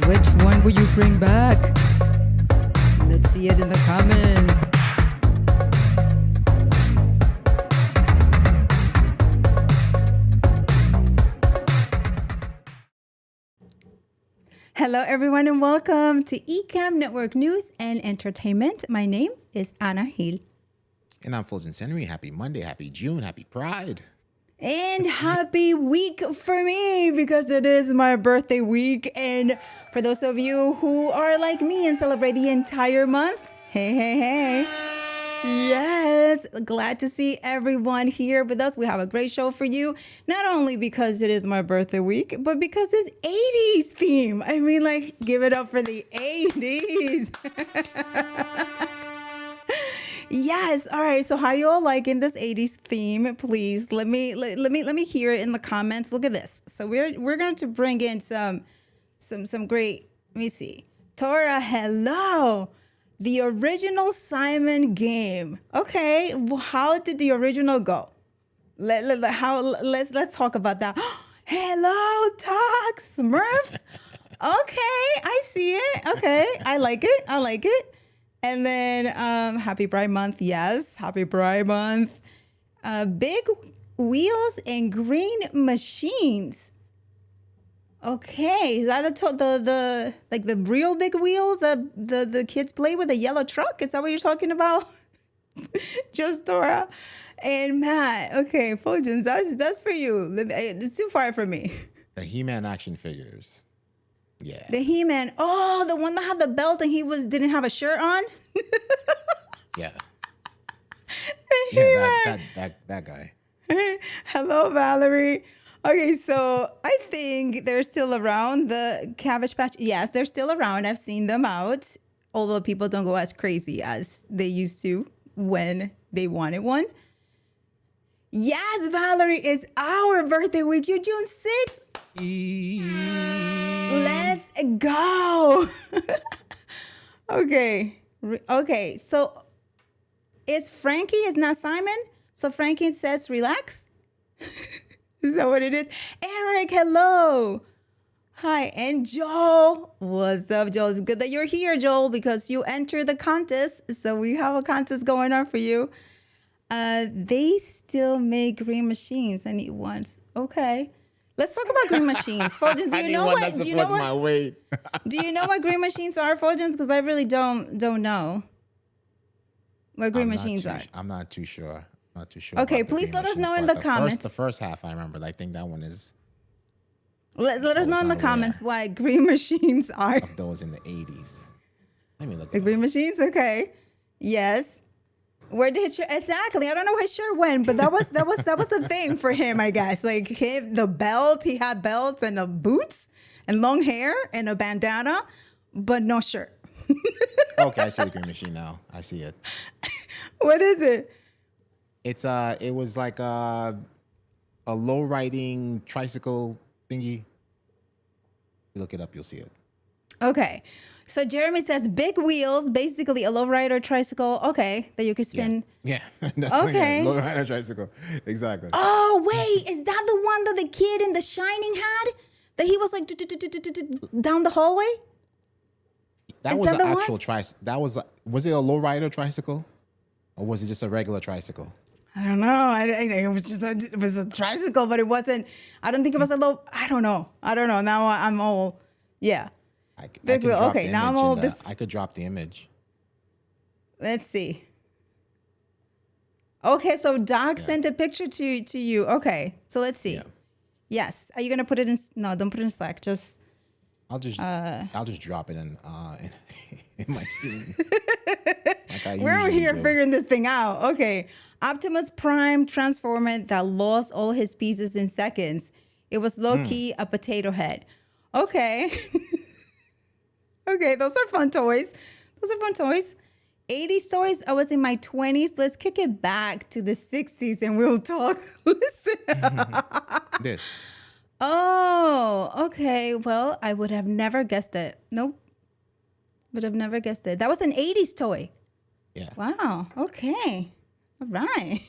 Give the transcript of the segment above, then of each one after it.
Which one will you bring back? Let's see it in the comments. Hello, everyone, and welcome to Ecamm Network News and Entertainment. My name is Ana Gil. And I'm Fuljens Henry. Happy Monday, happy June, happy Pride. And happy week for me because it is my birthday week. And for those of you who are like me and celebrate the entire month, hey, hey, hey. Yes, glad to see everyone here with us. We have a great show for you, not only because it is my birthday week, but because it's 80s theme. I mean, like, give it up for the 80s. Yes. All right. So how you all liking this 80s theme? Please let me hear it in the comments. Look at this. So we're going to bring in some great. Let me see. Tora, hello. The original Simon game. Okay. Well, how did the original go? Let's talk about that. Hello, Talk Smurfs. Okay, I see it. Okay, I like it. And then happy Pride Month. Yes, happy Pride Month. Big wheels and green machines. Okay, is that the real big wheels that the kids play with, the yellow truck? Is that what you're talking about? Just Dora and Matt. Okay, Fuljens, that's for you. It's too far for me. The He-Man action figures. Yeah. The He-Man. Oh, the one that had the belt and he didn't have a shirt on. Yeah. Yeah, that guy. Hello, Valerie. Okay, so I think they're still around, the Cabbage Patch. Yes, they're still around. I've seen them out, although people don't go as crazy as they used to when they wanted one. Yes, Valerie, it's our birthday week. You're June 6th. Let's go. Okay, so it's Frankie, it's not Simon. So Frankie says relax. Is that what it is? Eric, hello. Hi, and Joel. What's up, Joel? It's good that you're here, Joel, because you entered the contest. So we have a contest going on for you. They still make green machines. I need ones. Okay. Let's talk about green machines. Fuljens, do you know what? Do you know what? My weight. Do you know what green machines are, Fuljens? Because I really don't know what green machines are. I'm not too sure. Not too sure. Okay, please let us know in the comments. The first half, I remember. I think that one is. Let us know in the comments what green machines are. Of those in the 80s. Let me look. The green machines, okay. Yes. Where did his shirt? Exactly. I don't know where his shirt went, but that was a thing for him, I guess. Like the belt, he had belts and boots and long hair and a bandana, but no shirt. Okay, I see the green machine now. I see it. What is it? It was like a low riding tricycle thingy. You look it up, you'll see it. Okay. So Jeremy says big wheels, basically a lowrider tricycle. Okay, that you could spin. Yeah. That's okay. Lowrider tricycle. Exactly. Oh, wait. Is that the one that the kid in The Shining had? That he was like down the hallway? That was an actual tricycle. Was it a lowrider tricycle? Or was it just a regular tricycle? I don't know. It was a tricycle, but it wasn't. I don't think it was a low. I don't know. Now I'm all, yeah. I could drop the image. Let's see. Okay, so Doc sent a picture to you. Okay, so let's see. Yeah. Yes. Are you gonna put it in? No, don't put it in Slack. I'll just drop it in my scene. We're here figuring this thing out. Okay. Optimus Prime Transformer that lost all his pieces in seconds. It was low-key a potato head. Okay. Okay, those are fun toys. 80s toys, I was in my 20s. Let's kick it back to the 60s and we'll talk. Listen. This. Oh, okay. Well, I would have never guessed it. Nope. Would have never guessed it. That was an 80s toy. Yeah. Wow. Okay. All right.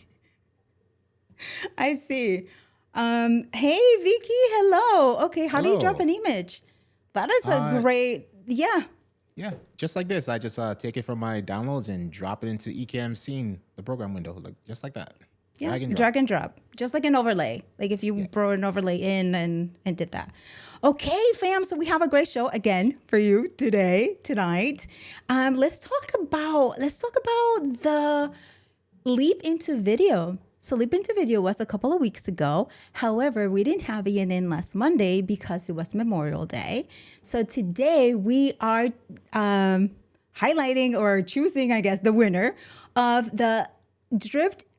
I see. Hey, Vicky. Hello. Okay. How do you drop an image? That is a great, yeah. Yeah, just like this. I just take it from my downloads and drop it into Ecamm scene, the program window, like just like that. Yeah, drag and drop, just like an overlay. Like if you brought an overlay in and did that. Okay, fam. So we have a great show again for you tonight. Let's talk about the leap into video. So leap into video was a couple of weeks ago. However, we didn't have ENN last Monday because it was Memorial Day. So today we are highlighting or choosing, I guess, the winner of the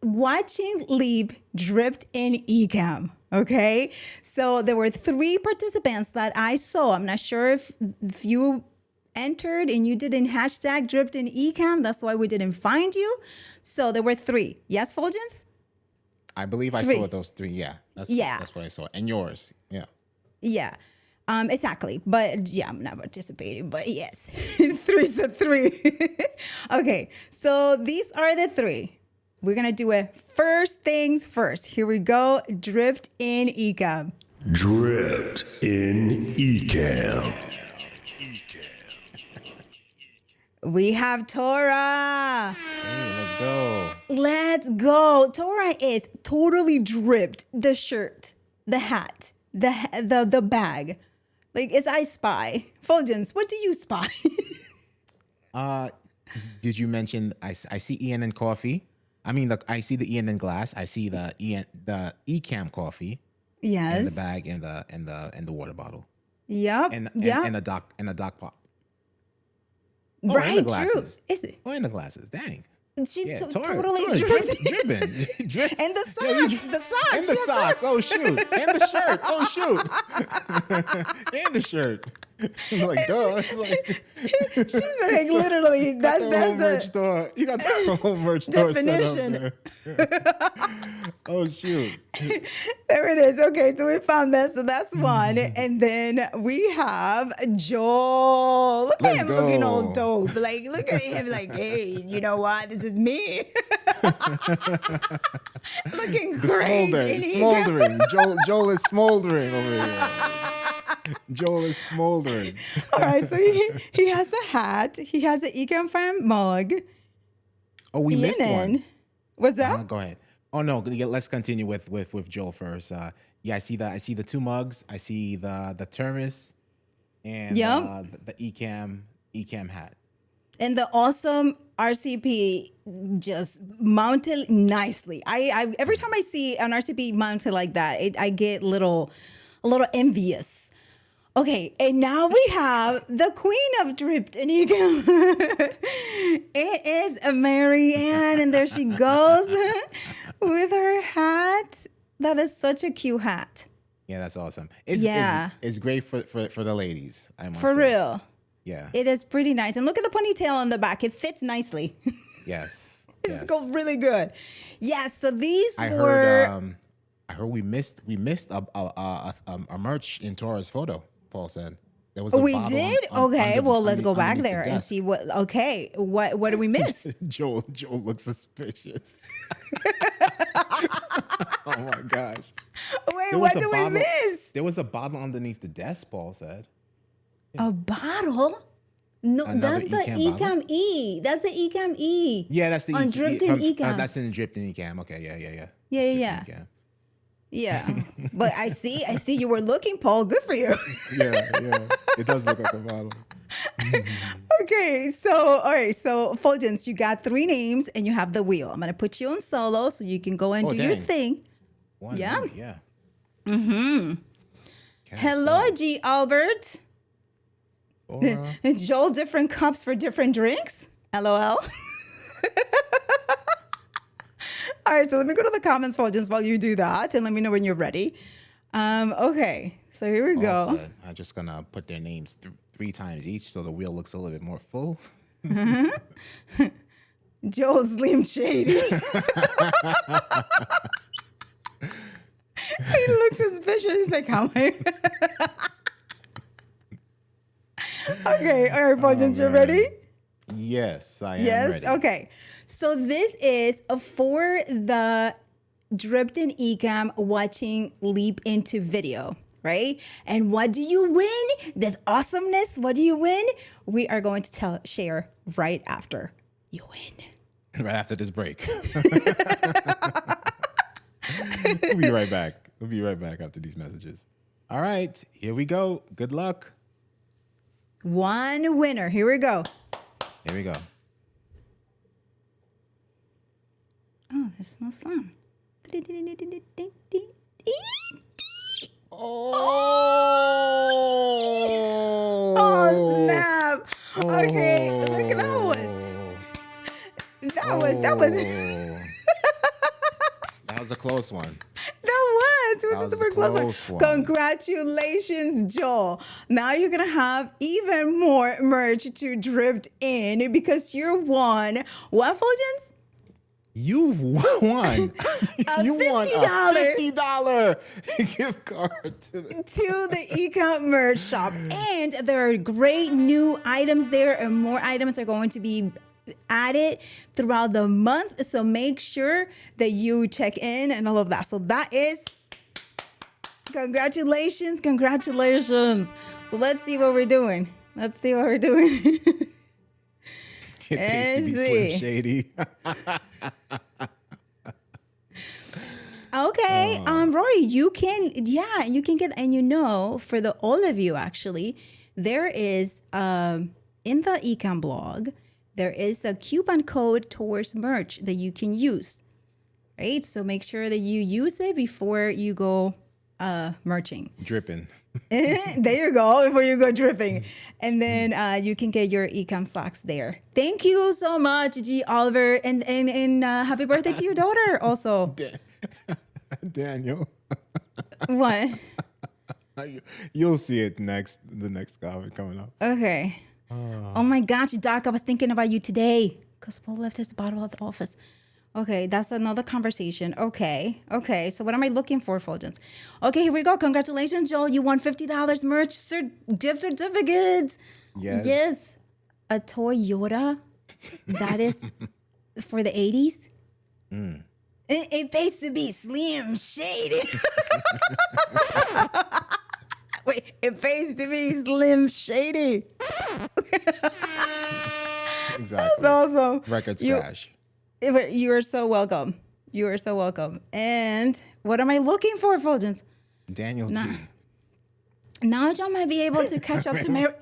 watching leap dripped in Ecamm. Okay, so there were 3 participants that I saw. I'm not sure if you entered and you didn't hashtag dripped in Ecamm. That's why we didn't find you. So there were 3. Yes, Fuljens? I believe I saw those 3. Yeah, that's what I saw. And yours, yeah. Yeah, exactly. But yeah, I'm not participating. But yes, 3's a 3. Okay, so these are the 3. We're going to do it first things first. Here we go. Dripped in Ecamm. Dripped in Ecamm. We have Tora. Hey, let's go. Let's go. Tora is totally dripped. The shirt, the hat, the bag. Like, as I spy. Fuljens, what do you spy? Did you mention I see ENN coffee? I mean, I see the ENN glass. I see the Ecamm coffee. Yes. And the bag and the water bottle. Yep. And a dock pop. Oh, right. and the glasses. True. Is it? Oh, and the glasses. Dang. She totally Dripping. And the socks. The socks. And the socks. Oh, shoot. And the shirt. Oh, shoot. And the shirt. Like, duh. It's like, she's like, literally, that's the merch the store. You got the whole merch store definition. set up there. Oh, shoot. There it is. Okay, so we found that. So that's one. And then we have Joel. Look at him looking all dope. Like, look at him like, hey, you know what? This is me. Looking great. Smoldering. Joel is smoldering over here. Joel is smoldering. All right, so he has the hat. He has the Ecamm fan mug. Oh, we missed one. What's that? Go ahead. Oh no, let's continue with Joel first. Yeah, I see that. I see the 2 mugs. I see the thermos and the Ecamm hat. And the awesome RCP just mounted nicely. I every time I see an RCP mounted like that, I get a little envious. Okay, and now we have the queen of dripped in Ecamm. It is Marianne, and there she goes with her hat. That is such a cute hat. Yeah, that's awesome. It's great for the ladies. I must say. For real. Yeah. It is pretty nice. And look at the ponytail on the back. It fits nicely. Yes. It's really good. Yes, so these I were... I heard we missed a merch in Tora's photo, Paul said. There was we did? Okay, well, let's go back there and see what did we miss? Joel looks suspicious. Oh my gosh. Wait, what did we miss? There was a bottle underneath the desk, Paul said. A bottle? No, that's the Ecamm E. That's the Ecamm E. Yeah, that's the dripped in Ecamm. That's in dripped in Ecamm. Okay, yeah. Yeah. Yeah, but I see you were looking, Paul. Good for you. Yeah. It does look like a bottle. Okay, so Fuljens, you got 3 names and you have the wheel. I'm gonna put you on solo so you can go and do your thing. Yeah. Mm-hmm. Hello, G. Albert. Joel, different cups for different drinks? LOL. All right, so let me go to the comments, Fuljens, while you do that, and let me know when you're ready. Okay, so here we go. I'm just gonna put their names 3 times each, so the wheel looks a little bit more full. Joel Slim Shady. He looks suspicious. He's like, how am I? Okay, all right, Fuljens, you're ready? Yes, I am ready. Okay. So this is for the dripped in Ecamm watching leap into video. right? And what do you win? This awesomeness, what do you win? We are going to share right after you win. Right after this break. We'll be right back. We'll be right back after these messages. All right, here we go. Good luck. One winner. Here we go. Here we go. Oh, there's no song. Oh, snap. Okay, look at that one. That was That was a close one. It was a super close one. Congratulations, Joel. Now you're going to have even more merch to dripped in because you won. What, Fuljens? You've won. You won a $50 gift card to the Ecamm merch shop. And there are great new items there, and more items are going to be added throughout the month. So make sure that you check in and all of that. So that is congratulations. So let's see what we're doing. It tastes to be Slim Shady. Okay, Rory, you can get, and for all of you actually, there is in the Ecamm blog, there is a coupon code towards merch that you can use, right? So make sure that you use it before you go merching. Dripping. There you go, before you go dripping. And then you can get your Ecamm socks there. Thank you so much, G. Oliver. And happy birthday to your daughter also. Daniel. What? You'll see it the next comment coming up. Okay. Oh my gosh, Doc, I was thinking about you today because Paul left his bottle at the office. Okay, that's another conversation. Okay. So what am I looking for, Fuljens? Okay, here we go. Congratulations, Joel. You won $50 merch gift certificates. Yes. A Toyota. That is for the 80s. It pays to be Slim Shady. Wait, it pays to be Slim Shady. Exactly. That's awesome. Records crash. You are so welcome. And what am I looking for, Fuljens? Daniel G. Now John might be able to catch up to Mary.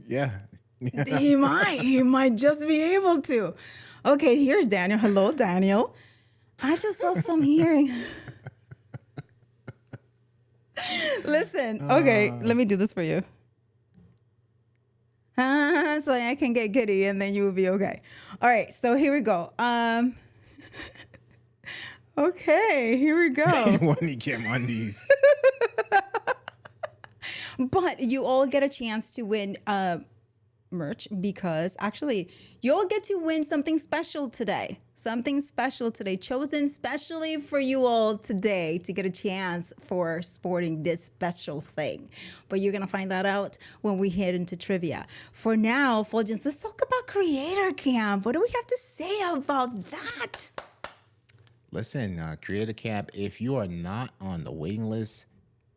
Yeah. He might just be able to. Okay, here's Daniel. Hello, Daniel. I just lost some hearing. Listen, okay, let me do this for you. So I can get giddy and then you will be okay. All right, so here we go. Okay, here we go. When he came on these. But you all get a chance to win merch because actually you'll get to win something special today. Chosen specially for you all today to get a chance for sporting this special thing. But you're going to find that out when we head into trivia. For now, Fuljens, let's talk about Creator Camp. What do we have to say about that? Listen, Creator Camp, if you are not on the waiting list,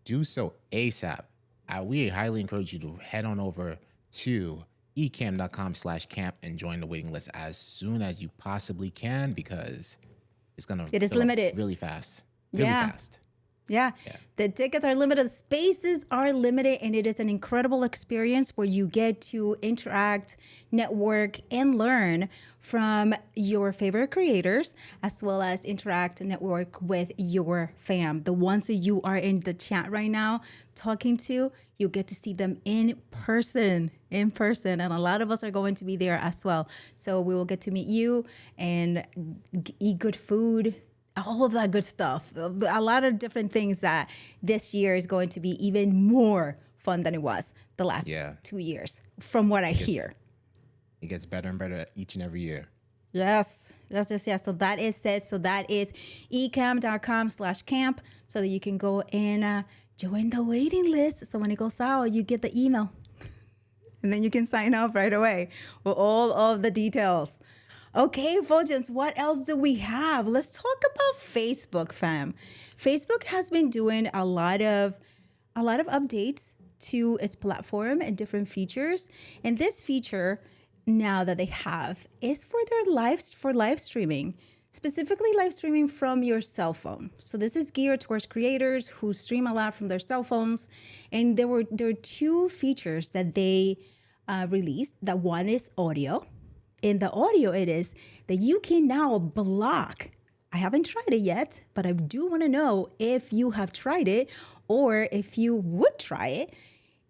do so ASAP. We highly encourage you to head on over to ecamm.com/camp and join the waiting list as soon as you possibly can because it is limited really fast. Yeah. The tickets are limited, spaces are limited, and it is an incredible experience where you get to interact, network, and learn from your favorite creators, as well as interact and network with your fam. The ones that you are in the chat right now talking to, you get to see them in person. And a lot of us are going to be there as well. So we will get to meet you and eat good food, all of that good stuff. A lot of different things that this year is going to be even more fun than it was the last 2 years, from what I hear. It gets better and better each and every year. Yes. So that is it. So that is ecamm.com/camp so that you can go and join the waiting list. So when it goes out, you get the email. And then you can sign up right away with all of the details. Okay, Fuljens, what else do we have? Let's talk about Facebook, fam. Facebook has been doing a lot of a lot of updates to its platform and different features. And this feature now that they have is for their live streaming, specifically live streaming from your cell phone. So this is geared towards creators who stream a lot from their cell phones. And there are two features that they released. That one is audio. In the audio, it is that you can now block. I haven't tried it yet, but I do want to know if you have tried it or if you would try it.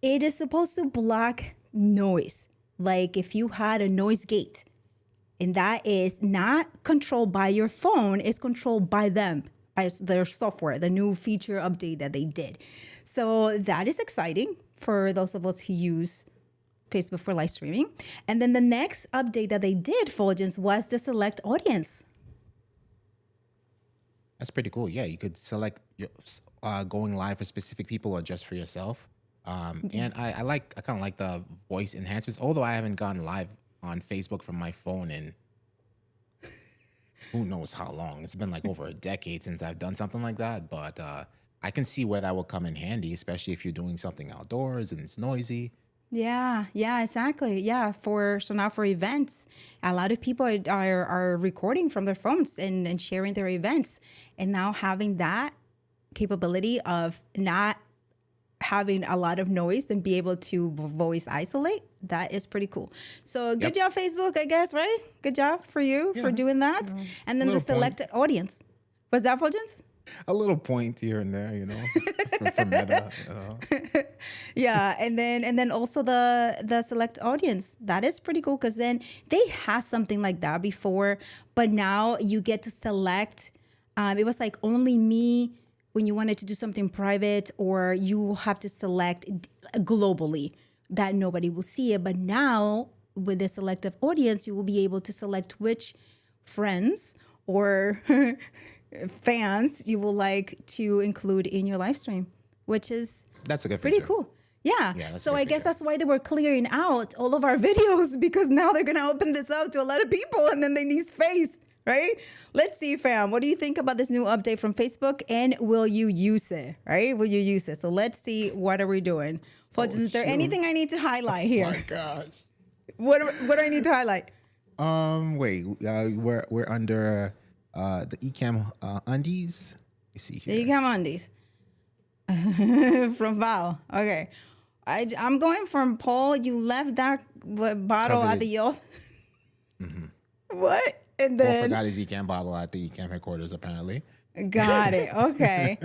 It is supposed to block noise. Like if you had a noise gate, and that is not controlled by your phone, it's controlled by them, by their software, the new feature update that they did. So that is exciting for those of us who use Facebook for live streaming. And then the next update that they did, Fuljens, was the select audience. That's pretty cool. Yeah, you could select going live for specific people or just for yourself. And I kind of like the voice enhancements, although I haven't gone live on Facebook from my phone in who knows how long. It's been like over a decade since I've done something like that. But I can see where that will come in handy, especially if you're doing something outdoors and it's noisy. Yeah, exactly. Yeah, so now for events, a lot of people are recording from their phones and sharing their events, and now having that capability of not having a lot of noise and be able to voice isolate, that is pretty cool. So good job, Facebook, I guess, right? Good job for you for doing that. And then the selected audience. Was that Fuljens? A little point here and there, for meta. Yeah, and then also the select audience. That is pretty cool because then they had something like that before, but now you get to select. It was like only me when you wanted to do something private, or you have to select globally that nobody will see it. But now with the selective audience, you will be able to select which friends or fans you will like to include in your live stream, which is that's a good pretty feature. cool. Yeah. So I guess feature. that's why they were clearing out all of our videos, because now they're going to open this up to a lot of people and then they need space, right? Let's see, fam. What do you think about this new update from Facebook, and will you use it, right? Will you use it? So let's see, what are we doing? Fuljens, is there anything I need to highlight here? Oh my gosh. What do I need to highlight? Wait, we're under the Ecamm undies. You see here. The Ecamm undies. From Val. Okay. I'm going from Paul. You left that bottle at the office. What? And Paul then forgot his Ecamm bottle at the Ecamm headquarters, apparently. got it. Okay.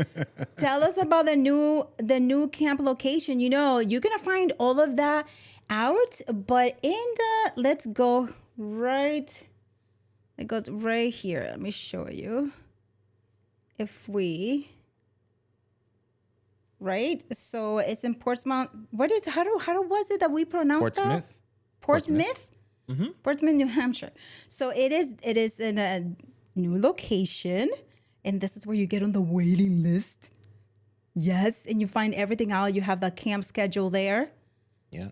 Tell us about the new camp location. You're gonna find all of that out, but let's go right here. Let me show you. If we right, so it's in Portsmouth. How was it that we pronounced that? Portsmouth. Portsmouth, New Hampshire. So it is in a new location, and this is where you get on the waiting list. Yes, and you find everything out. You have the camp schedule there. Yeah.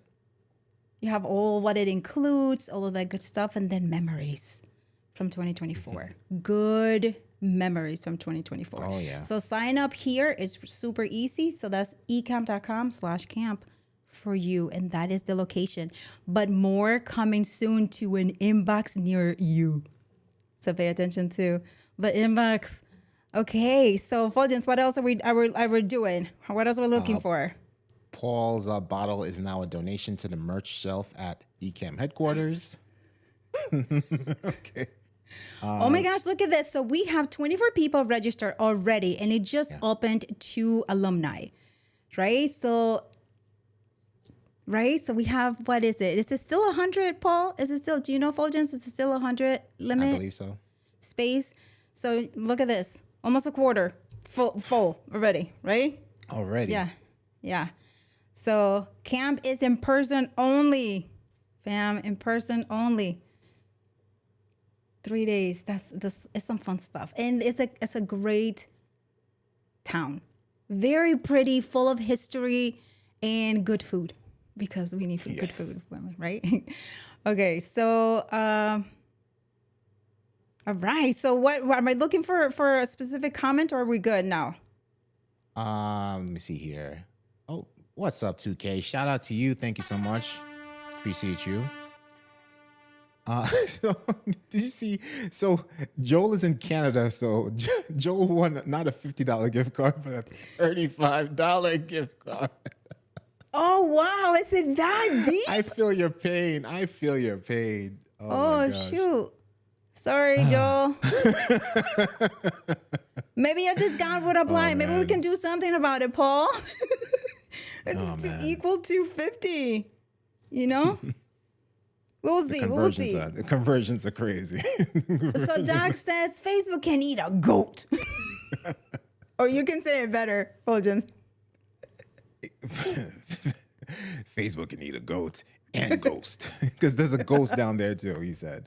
You have all what it includes, all of that good stuff, and then memories from 2024. Good memories from 2024. Oh, yeah. So sign up here is super easy. So that's ecamm.com/camp for you, and that is the location. But more coming soon to an inbox near you. So pay attention to the inbox. Okay, so Fuljens, what else are we doing? What else are we looking for? Paul's bottle is now a donation to the merch shelf at Ecamm headquarters. Okay. Oh my gosh, look at this. So we have 24 people registered already, and it just opened to alumni, right? So we have, what is it? Is it still 100, Paul? Is it still, do you know, Fuljens, is it still 100 limit? I believe so. Space. So look at this. Almost a quarter full already, right? Already. Yeah. So camp is in person only, fam, in person only. 3 days. This is some fun stuff, and it's a great town, very pretty, full of history and good food, because we need good food, right? Okay, so all right. So what am I looking for a specific comment, or are we good now? Let me see here. Oh, what's up, 2K? Shout out to you. Thank you so much. Appreciate you. So did you see? So Joel is in Canada. So Joel won not a $50 gift card, but a $35 gift card. Oh wow, is it that deep? I feel your pain. I feel your pain. Oh, my Oh gosh. shoot. Sorry, Joel. Maybe your discount would apply. Maybe we man. can do something about it, Paul. It's Oh, to man. equal to 50. You know? We'll see. We'll see. The conversions are crazy. So Doc says Facebook can eat a goat. Or you can say it better, Fuljens. Facebook can eat a goat and ghost because there's a ghost down there too. He said.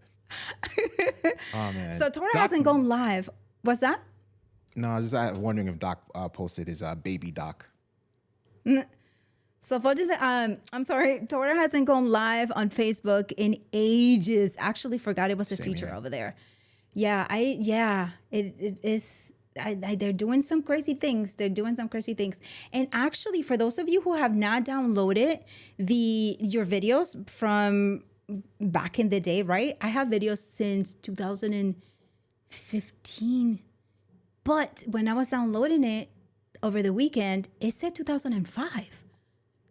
Oh man. So Tora hasn't gone live. What's that? No, I was just wondering if Doc posted his baby Doc. So Fuljens, I'm sorry, Tora hasn't gone live on Facebook in ages. Actually, forgot it was a feature over there. Yeah, it is. They're doing some crazy things. And actually, for those of you who have not downloaded your videos from back in the day, right? I have videos since 2015. But when I was downloading it over the weekend, it said 2005.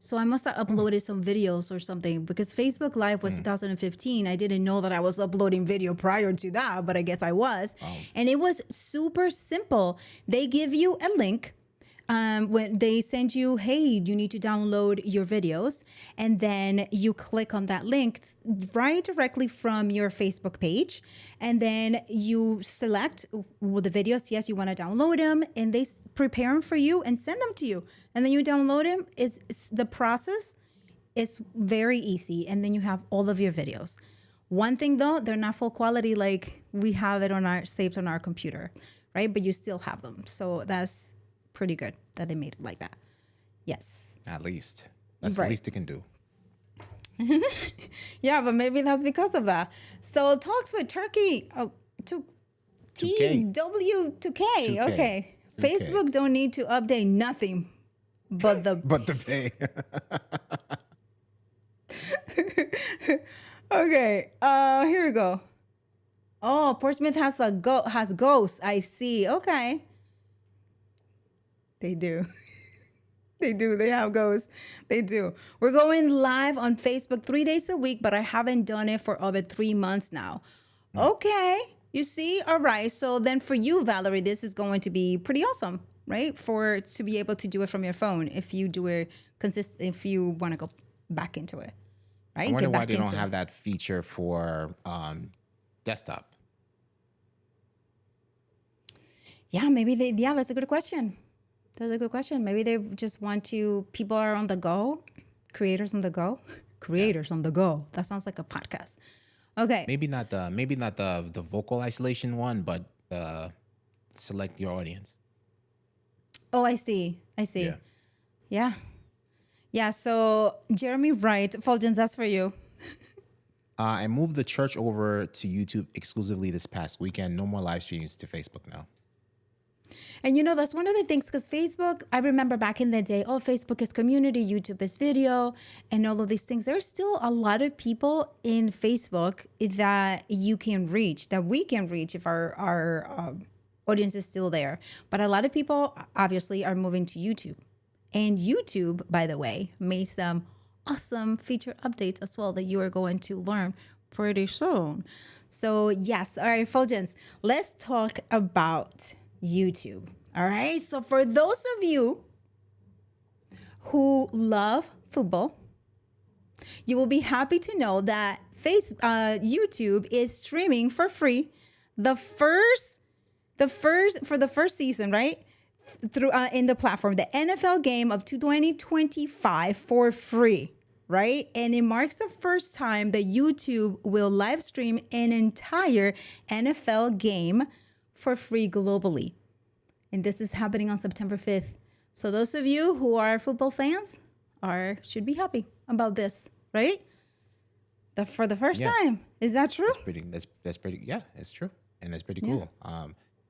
So I must have uploaded some videos or something because Facebook Live was 2015. I didn't know that I was uploading video prior to that, but I guess I was. Wow. And it was super simple. They give you a link when they send you, hey, you need to download your videos. And then you click on that link right directly from your Facebook page. And then you select the videos. Yes, you want to download them. And they prepare them for you and send them to you. And then you download them. The process is very easy. And then you have all of your videos. One thing though, they're not full quality like we have it saved on our computer, right? But you still have them. So that's pretty good that they made it like that. Yes. At least. That's the least they can do. Yeah, but maybe that's because of that. So talks with Turkey. Oh, to 2K. TW2K. 2K. Okay. 2K. Facebook don't need to update nothing but the pay. Okay. Here we go. Oh, Portsmouth has ghosts. I see. Okay. They do. They do. They have ghosts. They do. We're going live on Facebook 3 days a week, but I haven't done it for over 3 months now. Okay. You see? All right. So then for you, Valerie, this is going to be pretty awesome, right? To be able to do it from your phone if you do it if you want to go back into it, right? I wonder why they don't have that feature for desktop. Yeah, maybe that's a good question. Maybe they just want people are on the go, creators on the go. That sounds like a podcast. Okay. Maybe not the vocal isolation one, but select your audience. Oh, I see. Yeah. So Jeremy Wright, Fuljens, that's for you. I moved the church over to YouTube exclusively this past weekend. No more live streams to Facebook now. And that's one of the things, because Facebook, I remember back in the day, Facebook is community, YouTube is video, and all of these things. There's still a lot of people in Facebook that we can reach if our audience is still there. But a lot of people obviously are moving to YouTube. And YouTube, by the way, made some awesome feature updates as well that you are going to learn pretty soon. So yes, all right, Fuljens, let's talk about YouTube. All right. So for those of you who love football, you will be happy to know that YouTube is streaming for free for the first season, right? Through in the platform, the NFL game of 2025 for free, right? And it marks the first time that YouTube will live stream an entire NFL game for free globally. And this is happening on September 5th. So those of you who are football fans should be happy about this, right? For the first time. Is that true? That's pretty. Yeah, it's true, and that's pretty cool.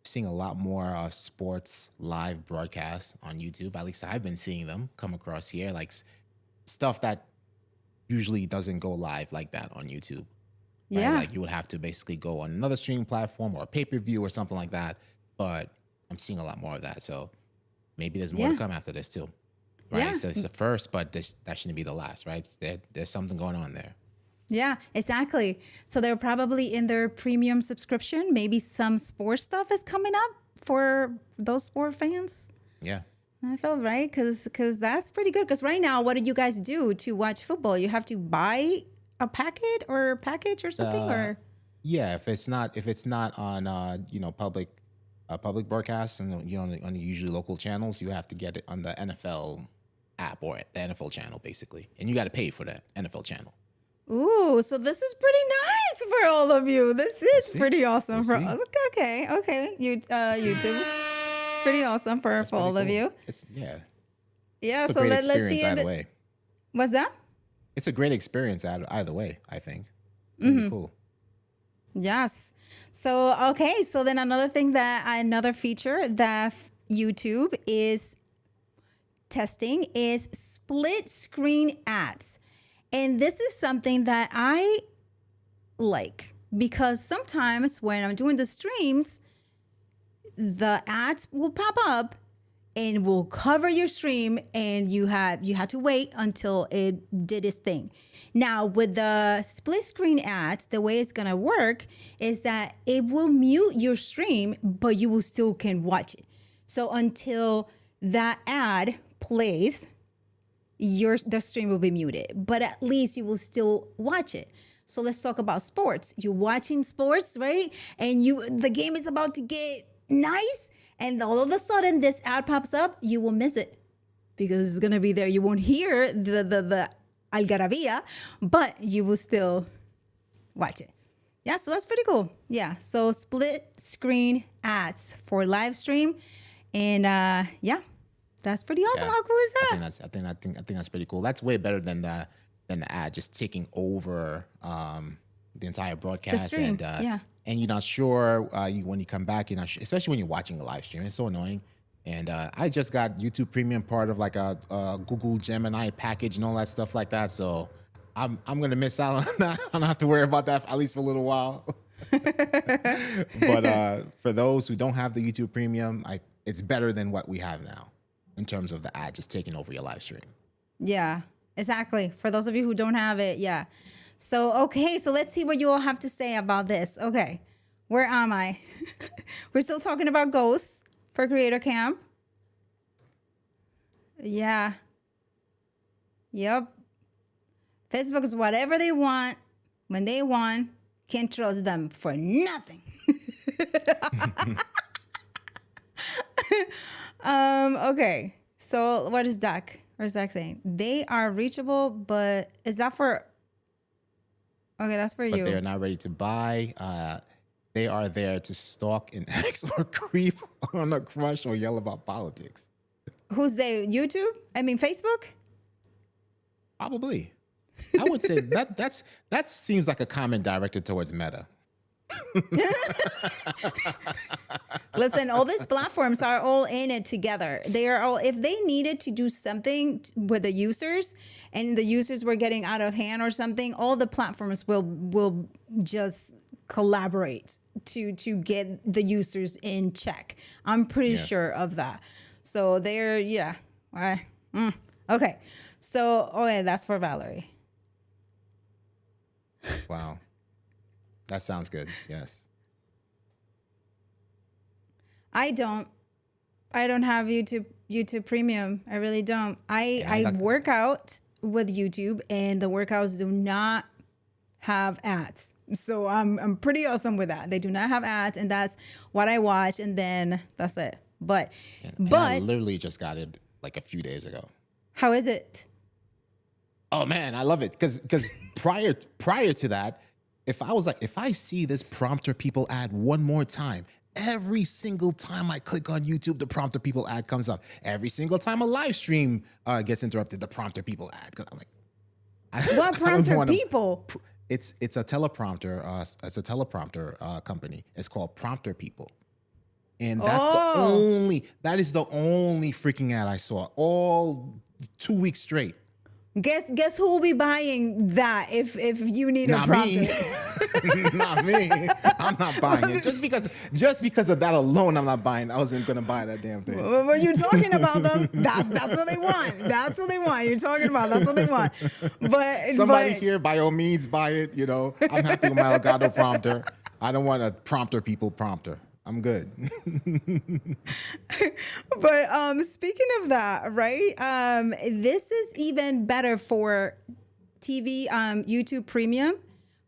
seeing a lot more sports live broadcasts on YouTube. At least I've been seeing them come across here, like stuff that usually doesn't go live like that on YouTube. Right? Yeah. Like you would have to basically go on another streaming platform or a pay-per-view or something like that. But I'm seeing a lot more of that. So maybe there's more to come after this too. Right. Yeah. So it's the first, but that shouldn't be the last, right? There's something going on there. Yeah, exactly. So they're probably in their premium subscription. Maybe some sports stuff is coming up for those sport fans. Yeah. I feel right because that's pretty good. Because right now, what do you guys do to watch football? You have to buy a package or something, or Yeah, if it's not on public broadcasts and on the usually local channels, you have to get it on the NFL app or the NFL channel basically, and you got to pay for that NFL channel. ooh, so this is pretty nice for all of you. This is pretty awesome We'll for see. okay. YouTube, pretty awesome for That's all pretty of cool. you. It's Yeah. a So great let's experience see. either way. What's that? It's a great experience either way. I think. Mm-hmm. Pretty cool. Yes. So, okay. So then another feature that YouTube is testing is split screen ads. And this is something that I like because sometimes when I'm doing the streams, the ads will pop up and will cover your stream and you had to wait until it did its thing. Now with the split screen ads, the way it's gonna work is that it will mute your stream, but you will still can watch it. So until that ad plays, the stream will be muted, but at least you will still watch it. So let's talk about sports. You're watching sports, right? And the game is about to get nice, and all of a sudden this ad pops up, you will miss it because it's gonna be there. You won't hear the algarabia, but you will still watch it. Yeah, so that's pretty cool. Yeah, so split screen ads for live stream, and yeah, that's pretty awesome. Yeah. How cool is that? I think that's pretty cool. That's way better than the ad just taking over the entire broadcast. stream, And yeah. and you're not sure when you come back. You're not sure, especially when you're watching a live stream. It's so annoying. And I just got YouTube Premium, part of like a Google Gemini package and all that stuff like that. So I'm gonna miss out on that. I don't have to worry about that at least for a little while. But for those who don't have the YouTube Premium, it's better than what we have now in terms of the ad just taking over your live stream. Yeah, exactly. For those of you who don't have it, yeah. So, okay, so let's see what you all have to say about this. Okay, where am I? We're still talking about ghosts for Creator Camp. Yeah. Yep. Facebook is whatever they want, when they want. Can't trust them for nothing. Okay. So what is Dak? What is Dak saying? They are reachable, but is that for? Okay, that's for But you. they are not ready to buy. They are there to stalk and X or creep on a crush or yell about politics. Who's they? YouTube? I mean Facebook? Probably. I would say that seems like a comment directed towards Meta. Listen, all these platforms are all in it together. They are all, if they needed to do something with the users and the users were getting out of hand or something, all the platforms will just collaborate to get the users in check. I'm pretty sure of that. So they're, yeah. Okay. So, that's for Valerie. Wow. That sounds good. Yes. I don't have YouTube Premium. I really don't. I work out with YouTube, and the workouts do not have ads. So I'm pretty awesome with that. They do not have ads, and that's what I watch, and then that's it. But I literally just got it like a few days ago. how is it? Oh man, I love it because prior to that, if I see this prompter people ad one more time, every single time I click on YouTube, the prompter people ad comes up. Every single time a live stream gets interrupted, the prompter people ad. I'm like, What prompter people? It's a teleprompter. It's a teleprompter company. It's called Prompter People. And that is the only freaking ad I saw all 2 weeks straight. Guess who will be buying that if you need Not a prompter? me. Not me. I'm not buying it. Just because of that alone, I'm not buying. I wasn't gonna buy that damn thing. When you're talking about them, that's what they want. That's what they want. You're talking about that's what they want. But Somebody here, by all means, buy it. You know, I'm happy with my Elgato prompter. I don't want a prompter. I'm good. But speaking of that, right? This is even better for TV, YouTube Premium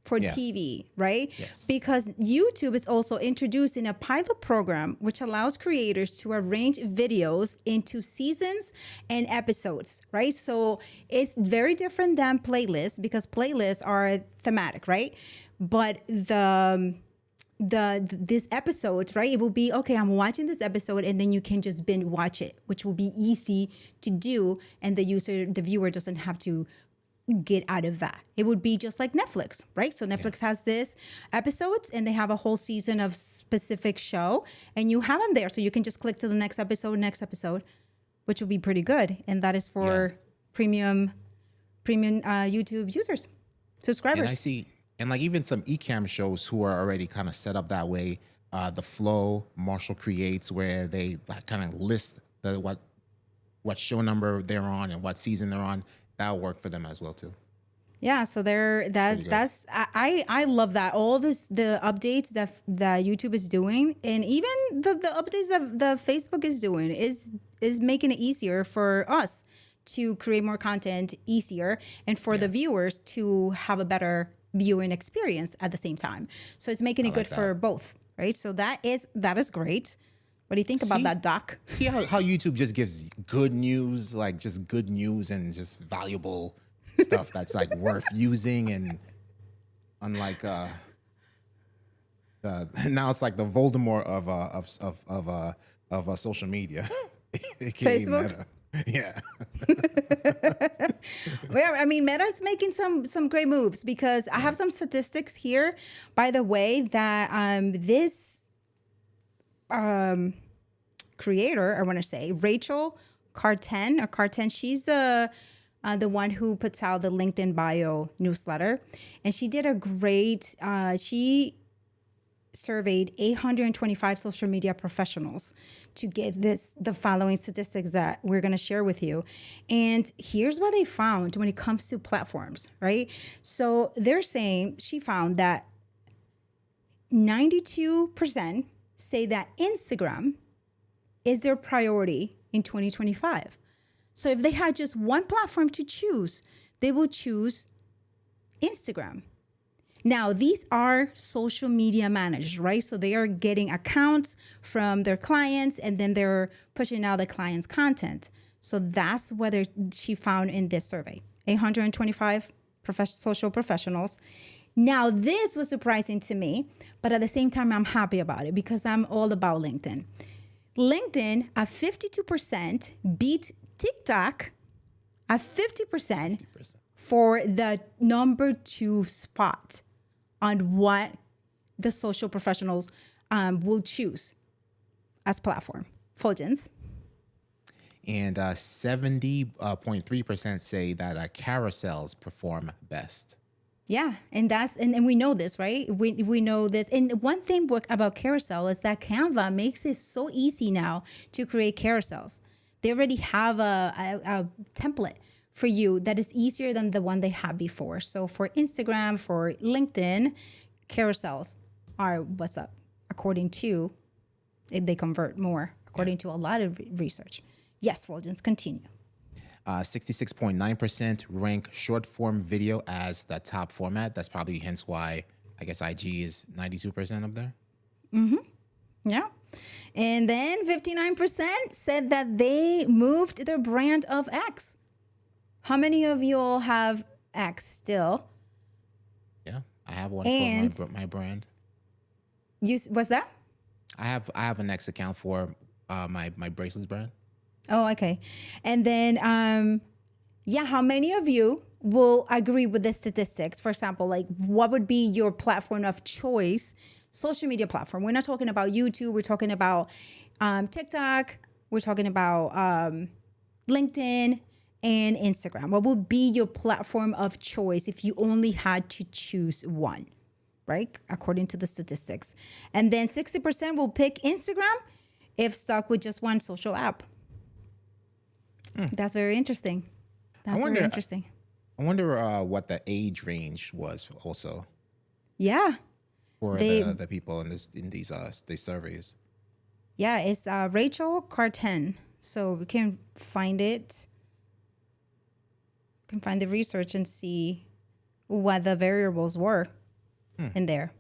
for TV, right? Yes. Because YouTube is also introducing a pilot program which allows creators to arrange videos into seasons and episodes, right? So it's very different than playlists because playlists are thematic, right? But this episodes, right? It will be, okay, I'm watching this episode and then you can just binge watch it, which will be easy to do. And the viewer doesn't have to get out of that. It would be just like Netflix, right? So Netflix has this episodes and they have a whole season of specific show and you have them there. So you can just click to the next episode, which will be pretty good. And that is for premium YouTube users, subscribers. And I see, and like even some Ecamm shows who are already kind of set up that way. The Flow Marshall creates where they like kind of list what show number they're on and what season they're on. That'll work for them as well too. Yeah, so I love that. All the updates that YouTube is doing, and even the updates that the Facebook is doing is making it easier for us to create more content easier, and for the viewers to have a better viewing experience at the same time. So it's making it good for both, right? So that is great. What do you think about that, Doc? See how YouTube just gives good news, like just good news and just valuable stuff that's like worth using, and unlike now it's like the Voldemort of social media, AKA Facebook? Meta. Yeah. Well, I mean, Meta's making some great moves because I have some statistics here, by the way, that this creator, I want to say Rachel Carten, she's the one who puts out the LinkedIn bio newsletter, and she did a great. She surveyed 825 social media professionals to get the following statistics that we're going to share with you. And here's what they found when it comes to platforms, right? So they're saying she found that 92% say that Instagram is their priority in 2025. So if they had just one platform to choose, they will choose Instagram. Now, these are social media managers, right? So they are getting accounts from their clients and then they're pushing out the client's content. So that's what she found in this survey. 825 social professionals. Now, this was surprising to me, but at the same time, I'm happy about it because I'm all about LinkedIn. LinkedIn at 52% beat TikTok at 50% for the number 2 spot on what the social professionals will choose as platform. Fuljens. And 70.3% say that carousels perform best. Yeah, and we know this, right? We know this. And one thing about carousel is that Canva makes it so easy now to create carousels. They already have a template for you that is easier than the one they had before. So for Instagram, for LinkedIn, carousels are what's up, according to, they convert more, according to a lot of research. Yes, Fuljens, continue. 66.9% rank short form video as the top format. That's probably hence why I guess IG is 92% up there. Mm-hmm. Yeah. And then 59% said that they moved their brand of X. How many of you all have X still? Yeah, I have one for my brand. What's that? I have an X account for my bracelets brand. Oh, okay. And then, how many of you will agree with the statistics? For example, like what would be your platform of choice social media platform. We're not talking about YouTube. We're talking about TikTok. We're talking about LinkedIn and Instagram. What would be your platform of choice if you only had to choose one, right? According to the statistics. And then 60% will pick Instagram if stuck with just one social app. That's very interesting. That's very interesting. I wonder what the age range was also Yeah. for the people in these surveys. Yeah, it's Rachel Carten. So we can find it. We can find the research and see what the variables were in there.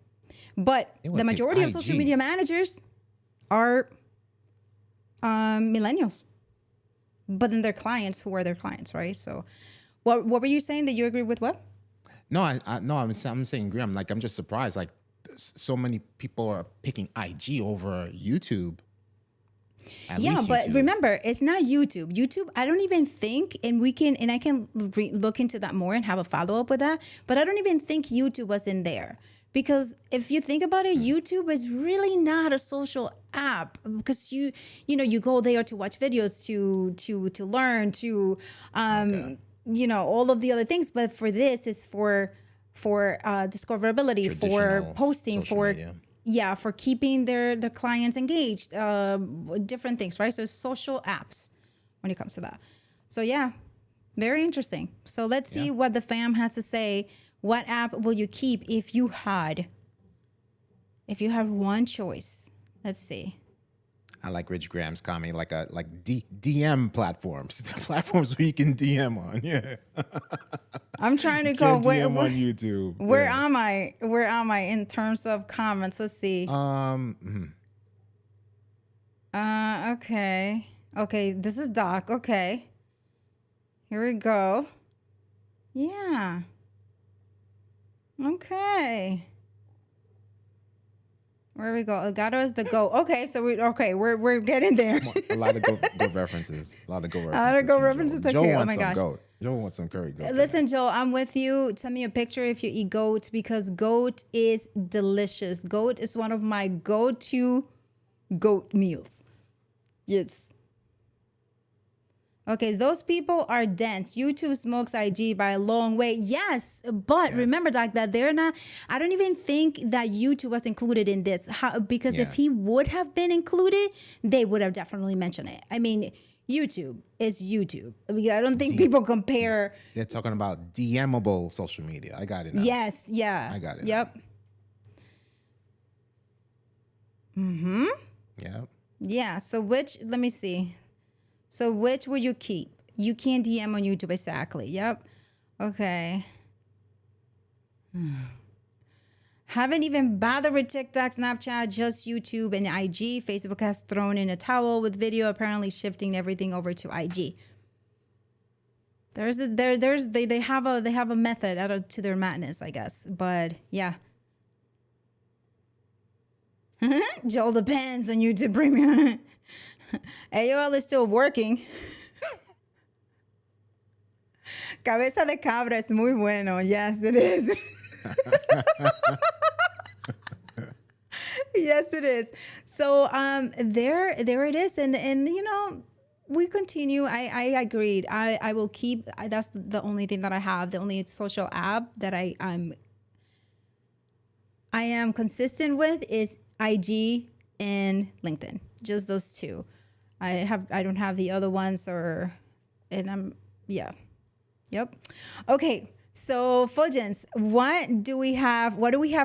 But the majority of social media managers are millennials. But then their clients, who are their clients, right? So what were you saying that you agree with what? No, I'm saying agree. I'm just surprised. Like so many people are picking IG over YouTube. Yeah, but remember, it's not YouTube. YouTube, I don't even think, and I can look into that more and have a follow up with that. But I don't even think YouTube was in there. Because if you think about it, YouTube is really not a social app because you go there to watch videos, to learn, to all of the other things. But for this, it's for discoverability, for posting, for media. For keeping their clients engaged, different things, right? So it's social apps when it comes to that. So yeah, very interesting. So let's see what the fam has to say. What app will you keep if you had one choice? Let's see. I like Rich Graham's comment, like DM platforms, platforms where you can DM on. Yeah. I'm trying to go DM on YouTube. Where am I? Where am I in terms of comments? Let's see. Okay. Okay. This is Doc. Okay. Here we go. Yeah. Okay. Where we go? Elgato is the go. Okay, so we're getting there. A lot of go references. A lot of go references. Okay. Joe Oh my gosh. Joe wants some curry goat. Listen, Joe, I'm with you. Send me a picture if you eat goat because goat is delicious. Goat is one of my go-to goat meals. Yes. Okay, those people are dense. YouTube smokes IG by a long way. Yes, but remember, Doc, that they're not. I don't even think that YouTube was included in this because if he would have been included, they would have definitely mentioned it. I mean, YouTube is YouTube. I mean, I don't think people compare. They're talking about DMable social media. I got it now. Yes, yeah. I got it. Yep. Now. Yep. Yeah, so let me see. So which will you keep? You can't DM on YouTube, exactly. Yep. Okay. Haven't even bothered with TikTok, Snapchat, just YouTube and IG. Facebook has thrown in a towel with video, apparently shifting everything over to IG. They have a method to their madness, I guess. But yeah. Joel depends on YouTube Premium. AOL is still working. Cabeza de cabra es muy bueno. Yes, it is. Yes, it is. So there it is. And we continue. I agreed. I will keep. That's the only thing that I have. The only social app that I am consistent with is IG and LinkedIn. Just those two. I don't have the other ones Yep. Okay. So Fuljens, what do we have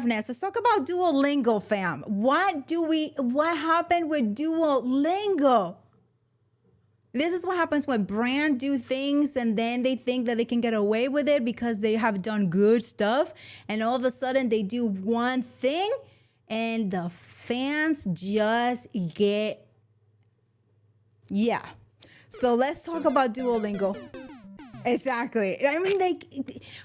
next? Let's talk about Duolingo, fam. What happened with Duolingo? This is what happens when brands do things and then they think that they can get away with it because they have done good stuff. And all of a sudden they do one thing and the fans just get. Yeah. So let's talk about Duolingo. Exactly. I mean,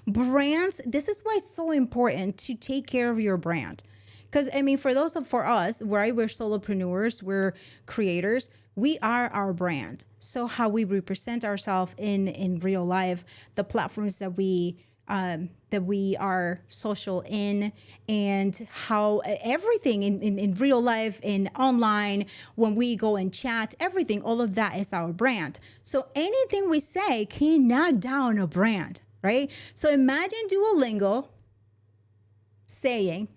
brands, this is why it's so important to take care of your brand. Because, I mean, for us, right, we're solopreneurs, we're creators, we are our brand. So how we represent ourselves in real life, the platforms that we that we are social in, and how everything in real life, in online, when we go and chat, everything, all of that is our brand. So anything we say can knock down a brand, right? So imagine Duolingo saying,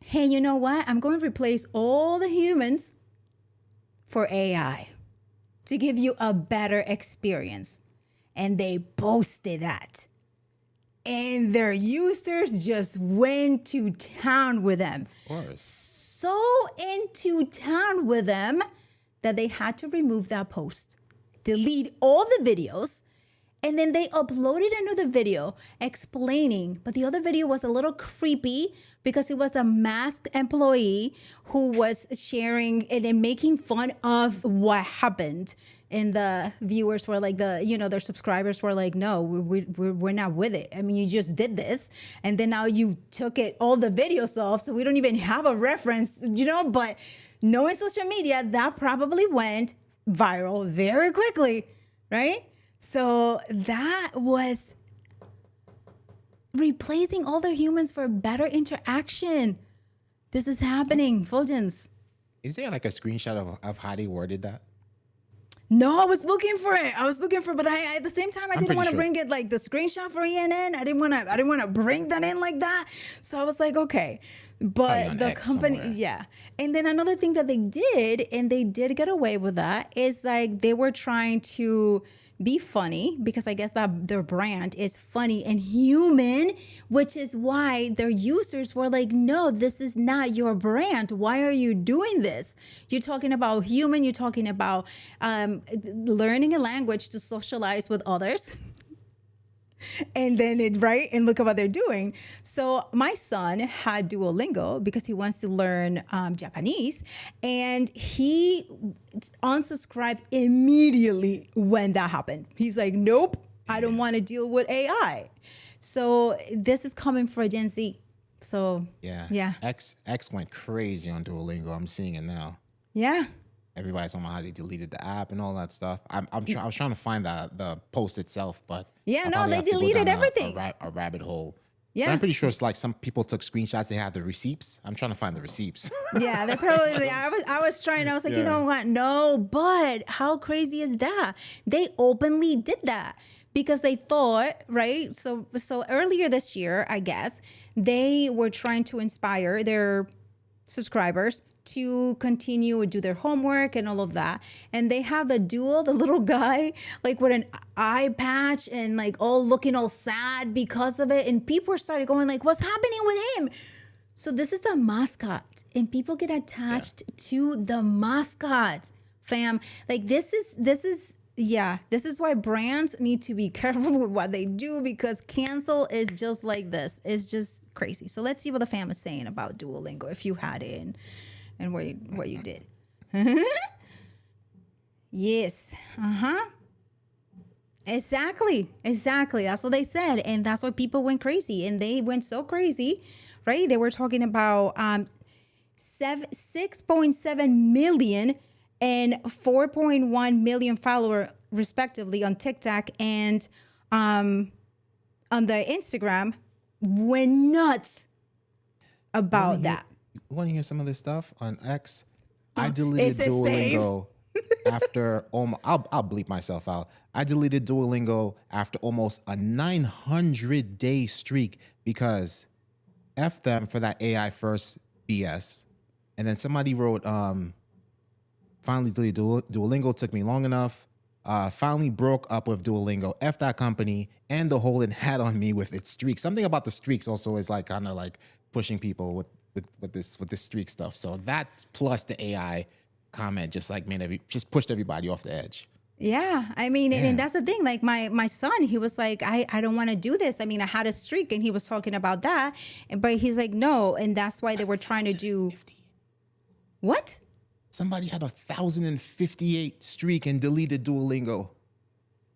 hey, you know what? I'm going to replace all the humans for AI to give you a better experience. And they posted that. And their users just went to town with them. Of course. So into town with them that they had to remove that post, delete all the videos, and then they uploaded another video explaining, but the other video was a little creepy because it was a masked employee who was sharing and making fun of what happened. And the viewers were like, their subscribers were like, no, we're not with it. I mean, you just did this. And then now you took all the videos off. So we don't even have a reference, but knowing social media, that probably went viral very quickly, right? So that was replacing all the humans for better interaction. This is happening, Fuljens. Is there like a screenshot of how they worded that? No, I was looking for it. But I at the same time, I didn't want to bring it like the screenshot for ENN. I didn't want to bring that in like that. So I was like, okay. But the company, somewhere. Yeah. And then another thing that they did, and they did get away with that, is like they were trying to be funny, because I guess that their brand is funny and human, which is why their users were like, no, this is not your brand. Why are you doing this? You're talking about human. You're talking about learning a language to socialize with others. And then and look at what they're doing. So my son had Duolingo because he wants to learn Japanese, and he unsubscribed immediately when that happened. He's like, nope, I don't want to deal with AI. So this is coming for Gen Z. So yeah. X went crazy on Duolingo. I'm seeing it now. Yeah. Everybody's talking about how they deleted the app and all that stuff. I was trying to find the post itself, but they deleted everything. A rabbit hole. Yeah, but I'm pretty sure it's like some people took screenshots. They have the receipts. I'm trying to find the receipts. Yeah, they probably. I was like, you know what? No, but how crazy is that? They openly did that because they thought, right? So earlier this year, I guess they were trying to inspire their subscribers to continue and do their homework and all of that. And they have the little guy, like with an eye patch and like all looking all sad because of it. And people started going like, what's happening with him? So this is the mascot, and people get attached to the mascot, fam. Like this is why brands need to be careful with what they do, because cancel is just like this. It's just crazy. So let's see what the fam is saying about Duolingo, if you had it and what you did. Yes. Exactly. That's what they said. And that's why people went crazy. And they went so crazy, right? They were talking about 6.7 million and 4.1 million followers respectively on TikTok and on their Instagram. Went nuts about that. You want to hear some of this stuff on X? I deleted Duolingo after I'll bleep myself out. I deleted Duolingo after almost a 900-day streak because F them for that AI first BS. And then somebody wrote, finally deleted Duolingo, took me long enough. Finally broke up with Duolingo. F that company and the hole it had on me with its streaks. Something about the streaks also is like kind of like pushing people with this streak stuff. So that plus the AI comment just like just pushed everybody off the edge. Yeah, I mean, and that's the thing. Like my son, he was like, I don't want to do this. I mean, I had a streak, and he was talking about that, but he's like, no, and that's why they were trying to do. What? Somebody had 1,058 streak and deleted Duolingo.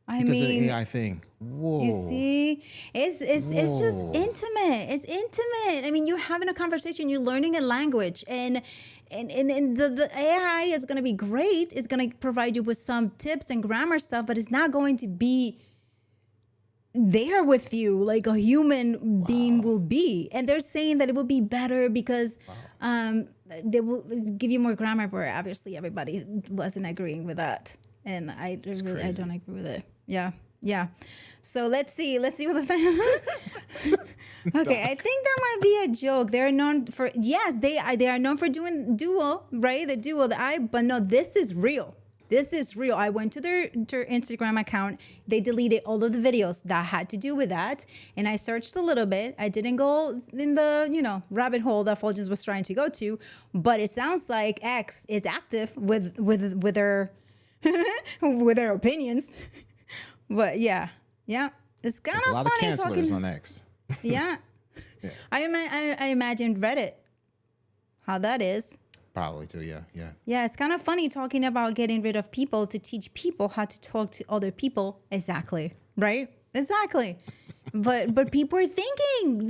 Because of the AI thing. Whoa. You see, it's just intimate. It's intimate. I mean, you're having a conversation, you're learning a language, and the AI is going to be great. It's going to provide you with some tips and grammar stuff, but it's not going to be there with you like a human being will be. And they're saying that it will be better because they will give you more grammar, but obviously everybody wasn't agreeing with that. And I don't agree with it. Yeah. So let's see what the okay, I think that might be a joke. They're known for, yes, they are known for doing duo, right? The duo, but no, this is real. This is real. I went to their Instagram account. They deleted all of the videos that had to do with that. And I searched a little bit. I didn't go in the, rabbit hole that Fuljens was trying to go to. But it sounds like X is active with their with their opinions. But yeah. It's kind of funny. A lot of cancelers on X. Yeah. I imagine Reddit, how that is. Probably too, yeah. Yeah, it's kind of funny talking about getting rid of people to teach people how to talk to other people. Exactly. Right? Exactly. But people are thinking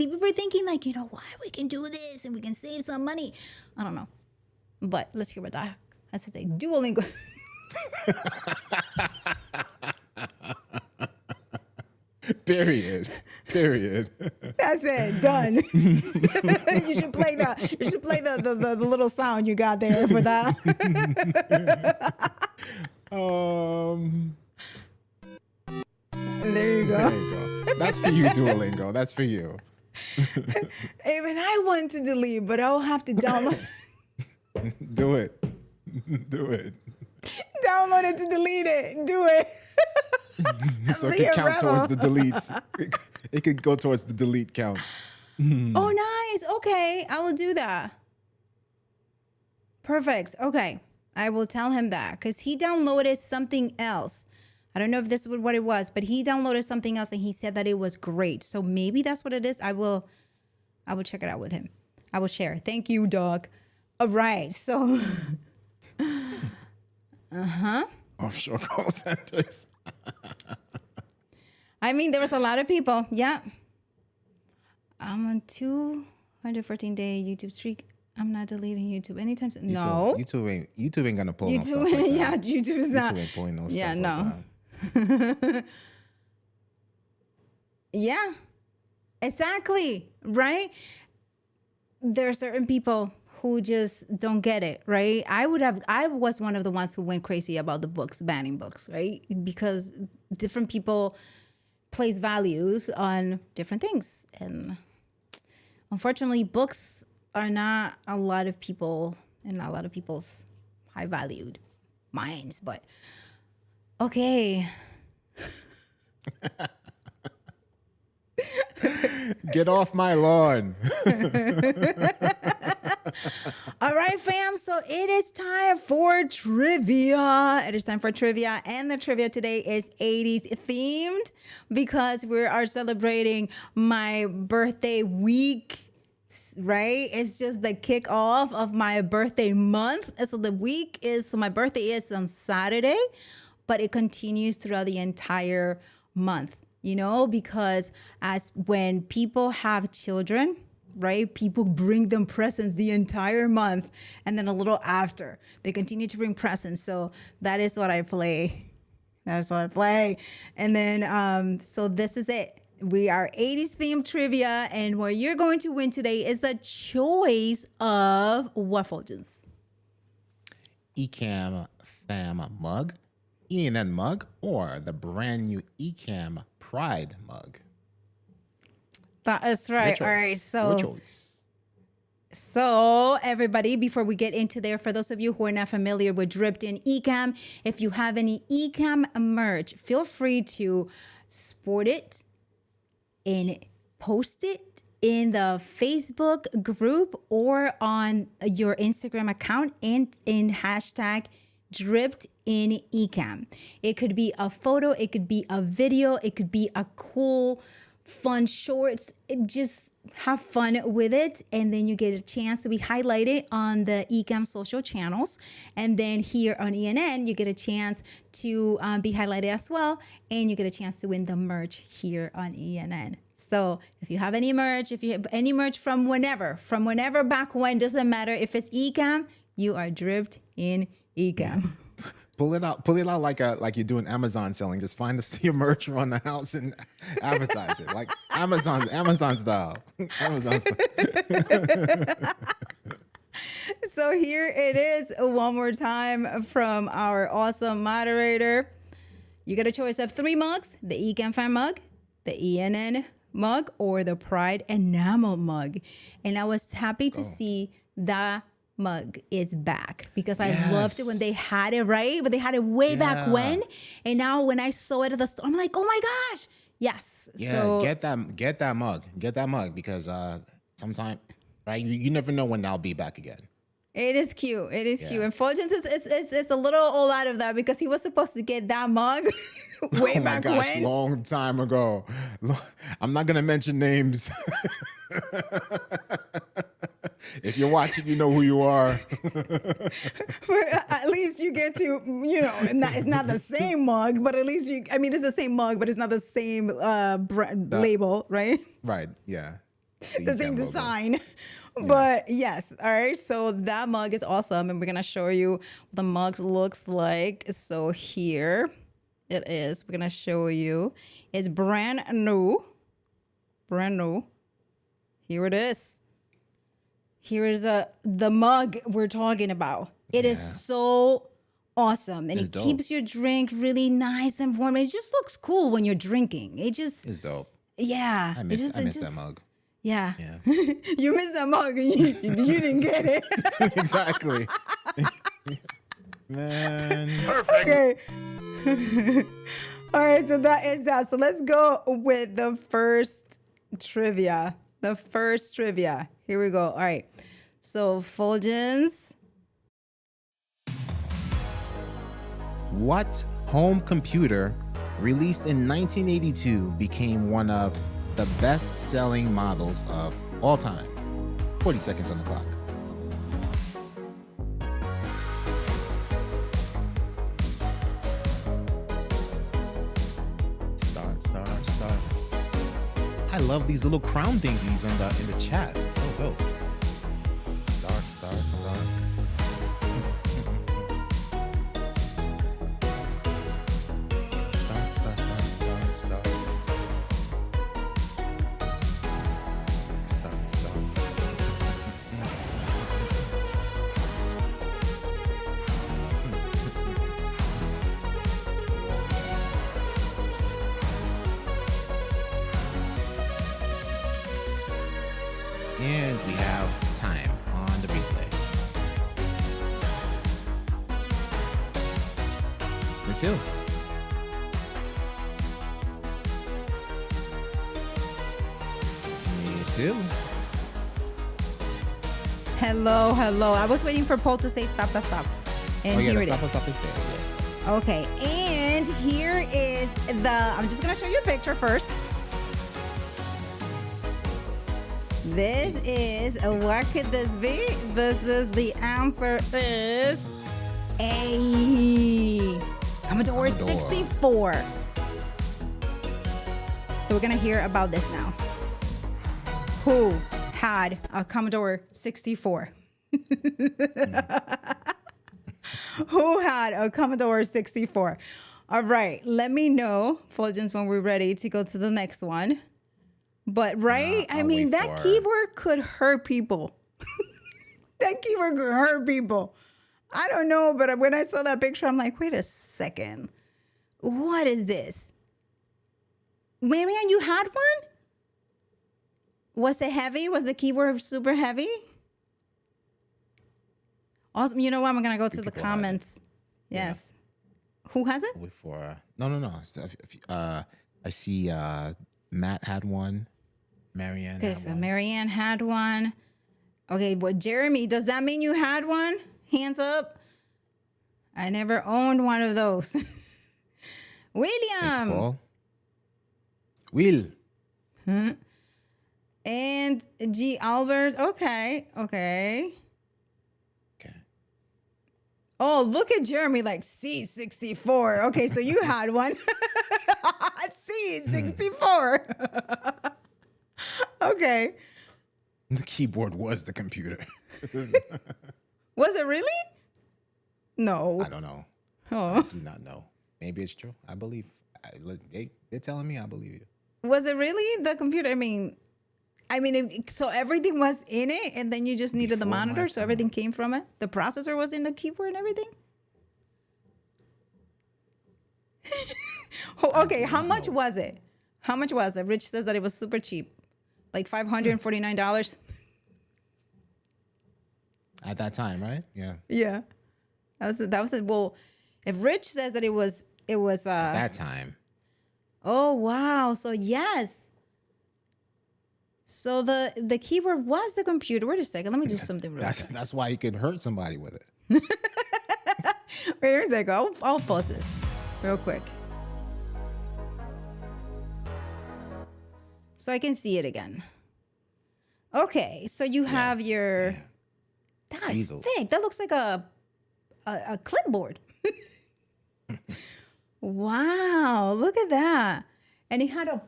like, why we can do this and we can save some money. I don't know. But let's hear what that has to say. Duolingo. Period. That's it. Done. You should play the little sound you got there for that. There you go. That's for you, Duolingo. That's for you. Even I want to delete, but I'll have to download. Do it. Download it to delete it. Do it. So it can count towards the deletes. It could go towards the delete count. Oh, nice. Okay, I will do that. Perfect. Okay, I will tell him that because he downloaded something else. I don't know if this is what it was, but he downloaded something else and he said that it was great. So maybe that's what it is. I will check it out with him. I will share. Thank you, dog. All right. So, Offshore call centers. I mean, there was a lot of people. Yeah. I'm on 214-day YouTube streak. I'm not deleting YouTube anytime soon. No. YouTube ain't gonna pull YouTube, no stuff like that. yeah, YouTube is not. YouTube ain't pulling no Yeah, stuff no. like that. Yeah, exactly. Right. There are certain people who just don't get it, right? I was one of the ones who went crazy about the books, banning books, right? Because different people place values on different things. And unfortunately, books are not a lot of people and not a lot of people's high valued minds, but okay. Get off my lawn. All right, fam. So it is time for trivia. And the trivia today is 80s themed because we are celebrating my birthday week, right? It's just the kickoff of my birthday month. And so my birthday is on Saturday, but it continues throughout the entire month, because when people have children, right? People bring them presents the entire month and then a little after. They continue to bring presents. So that is what I play. And then, so this is it. We are 80s themed trivia. And what you're going to win today is a choice of what, Fuljens? Ecamm Fam mug, ENN mug, or the brand new Ecamm Pride mug. That is right. All right. Your choice. So everybody, before we get into there, for those of you who are not familiar with Dripped in Ecamm, if you have any Ecamm merch, feel free to sport it and post it in the Facebook group or on your Instagram account and in hashtag Dripped in Ecamm. It could be a photo, it could be a video, it could be a cool fun shorts. Just have fun with it, and then you get a chance to be highlighted on the Ecamm social channels, and then here on ENN you get a chance to be highlighted as well, and you get a chance to win the merch here on ENN. So if you have any merch, from whenever back when, doesn't matter if it's Ecamm, you are dripped in Ecamm. Pull it out like you're doing Amazon selling. Just find your merch on the house and advertise it like Amazon style. Amazon style. So here it is one more time from our awesome moderator. You get a choice of 3 mugs: the Ecamm fan mug, the ENN mug, or the Pride Enamel mug. And I was happy to see that mug is back because I loved it when they had it, right? But they had it way back when. And now when I saw it at the store, I'm like, oh my gosh. Yes. Yeah, So get that mug. Get that mug because sometime, right? You never know when that'll be back again. it is cute. It is cute. And Fuljens is a little all out of that because he was supposed to get that mug way back when. Long time ago. I'm not gonna mention names. If you're watching, you know who you are. But at least you get to, it's not the same mug, but at least it's the same mug, but it's not the same label, right? Right, yeah. The same design. Yeah. But yes, all right. So that mug is awesome. And we're going to show you what the mug looks like. So here it is. We're going to show you. It's brand new. Brand new. Here it is. Here is the mug we're talking about. It is so awesome. And it keeps your drink really nice and warm. It just looks cool when you're drinking. It's dope. Yeah. I miss that mug. Yeah. You missed that mug and you didn't get it. Exactly. Man. Perfect. Okay. All right, so that is that. So let's go with the first trivia. Here we go. All right. So Fuljens. What home computer released in 1982 became one of the best-selling models of all time? 40 seconds on the clock. Start. I love these little crown thingies in the chat. It's so dope. Start. And we have time on the replay. Miss Hill. Miss Hill. Hello. I was waiting for Paul to say stop. And here it is. Stop is there, yes. Okay, and here is I'm just going to show you a picture first. This is, what could this be? The answer is a Commodore 64. So we're going to hear about this now. Who had a Commodore 64? Who had a Commodore 64? All right, let me know, Fuljens, when we're ready to go to the next one. But that keyboard could hurt people. That keyboard could hurt people. I don't know, but when I saw that picture, I'm like, wait a second. What is this? Marianne, you had one? Was it heavy? Was the keyboard super heavy? Awesome. You know what? I'm going to go to the comments. Yes. Yeah. Who has it? No. I see Matt had one. Marianne okay, so one. Marianne had one. Okay, but Jeremy, does that mean you had one? Hands up. I never owned one of those. William. Will. Huh? And G. Albert. Okay. Oh, look at Jeremy like C64. Okay, so you had one. C64. Okay. The keyboard was the computer. Was it really? No. I don't know. Oh, Do not know. Maybe it's true. I believe. They're telling me I believe you. was it really the computer? So everything was in it, and then you just needed the Before my monitor, so time. everything came from it. The processor was in the keyboard and everything. Oh, okay, how much was it? How much was it? Rich says that it was super cheap, like $549. At that time, right? Yeah. Yeah, that was it. Well, if Rich says that it was At that time. Oh wow! So yes. So the keyboard was the computer. Wait a second. Let me do something real quick. That's why you can hurt somebody with it. Wait a second. I'll pause this real quick. So I can see it again. Okay, so you have your. That's Diesel. thick. That looks like a clipboard. Wow! Look at that. And it had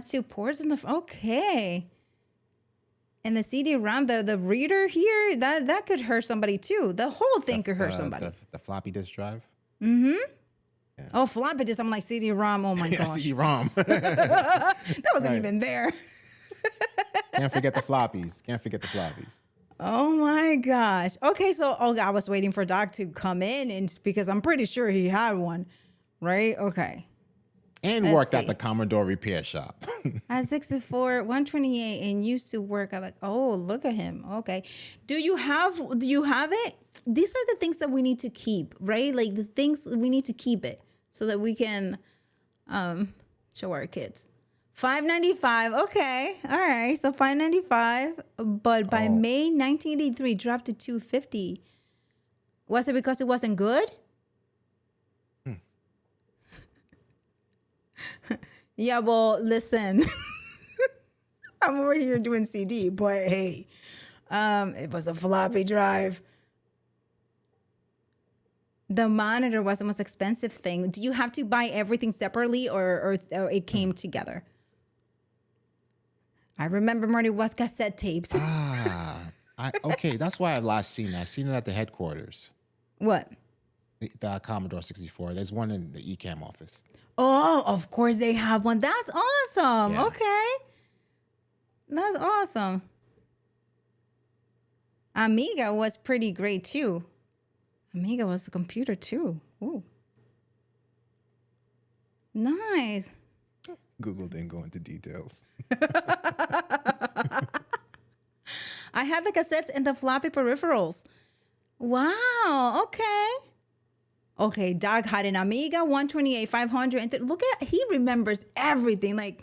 two ports in the. Okay. And the CD-ROM, the reader here, that could hurt somebody too. The whole thing could hurt somebody. The floppy disk drive. Oh, floppy disk. I'm like CD-ROM. Oh my Yeah, gosh. CD-ROM. That wasn't Right. even there. Can't forget the floppies. Can't forget the floppies. Oh my gosh. Okay, so I was waiting for Doc to come in and because I'm pretty sure he had one, right? Okay. And Let's worked at see. the Commodore repair shop. At 64, 128, and used to work. I'm like, oh, look at him. Okay. Do you have it? These are the things that we need to keep, right? Like the things we need to keep it so that we can show our kids. $595. Okay. All right. So $595. But by May 1983, dropped to $250. Was it because it wasn't good? Yeah, well, listen. I'm over here doing CD, but hey, it was a floppy drive. The monitor was the most expensive thing. Do you have to buy everything separately or it came together? I remember when it was cassette tapes. Okay, that's why I last seen it. I seen it at the headquarters. What? The Commodore 64. There's one in the Ecamm office. Oh, of course they have one. That's awesome. Yeah. Okay. That's awesome. Amiga was pretty great too. Amiga was a computer too. Ooh. Nice. Google didn't go into details. I had the cassettes and the floppy peripherals. Wow. Okay. Okay, Doc had an Amiga 128, 500. And look at, he remembers everything. Like,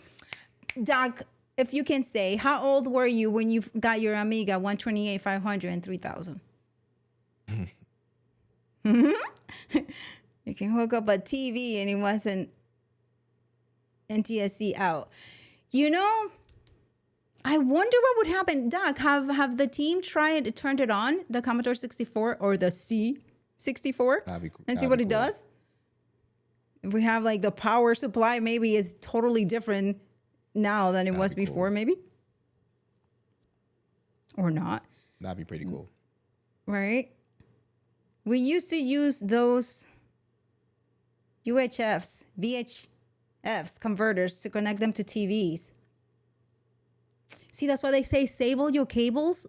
Doc, if you can say, how old were you when you got your Amiga 128, 500, and 3000? You can hook up a TV and it wasn't NTSC out. You know, I wonder what would happen. Doc, have the team turned it on, the Commodore 64 or the C64, That'd be cool. and see what it does? If we have like the power supply, maybe it's totally different now than it was be before, cool. maybe. Or not, That'd be pretty cool. right? We used to use those UHFs, VHFs converters to connect them to TVs. See, that's why they say save all your cables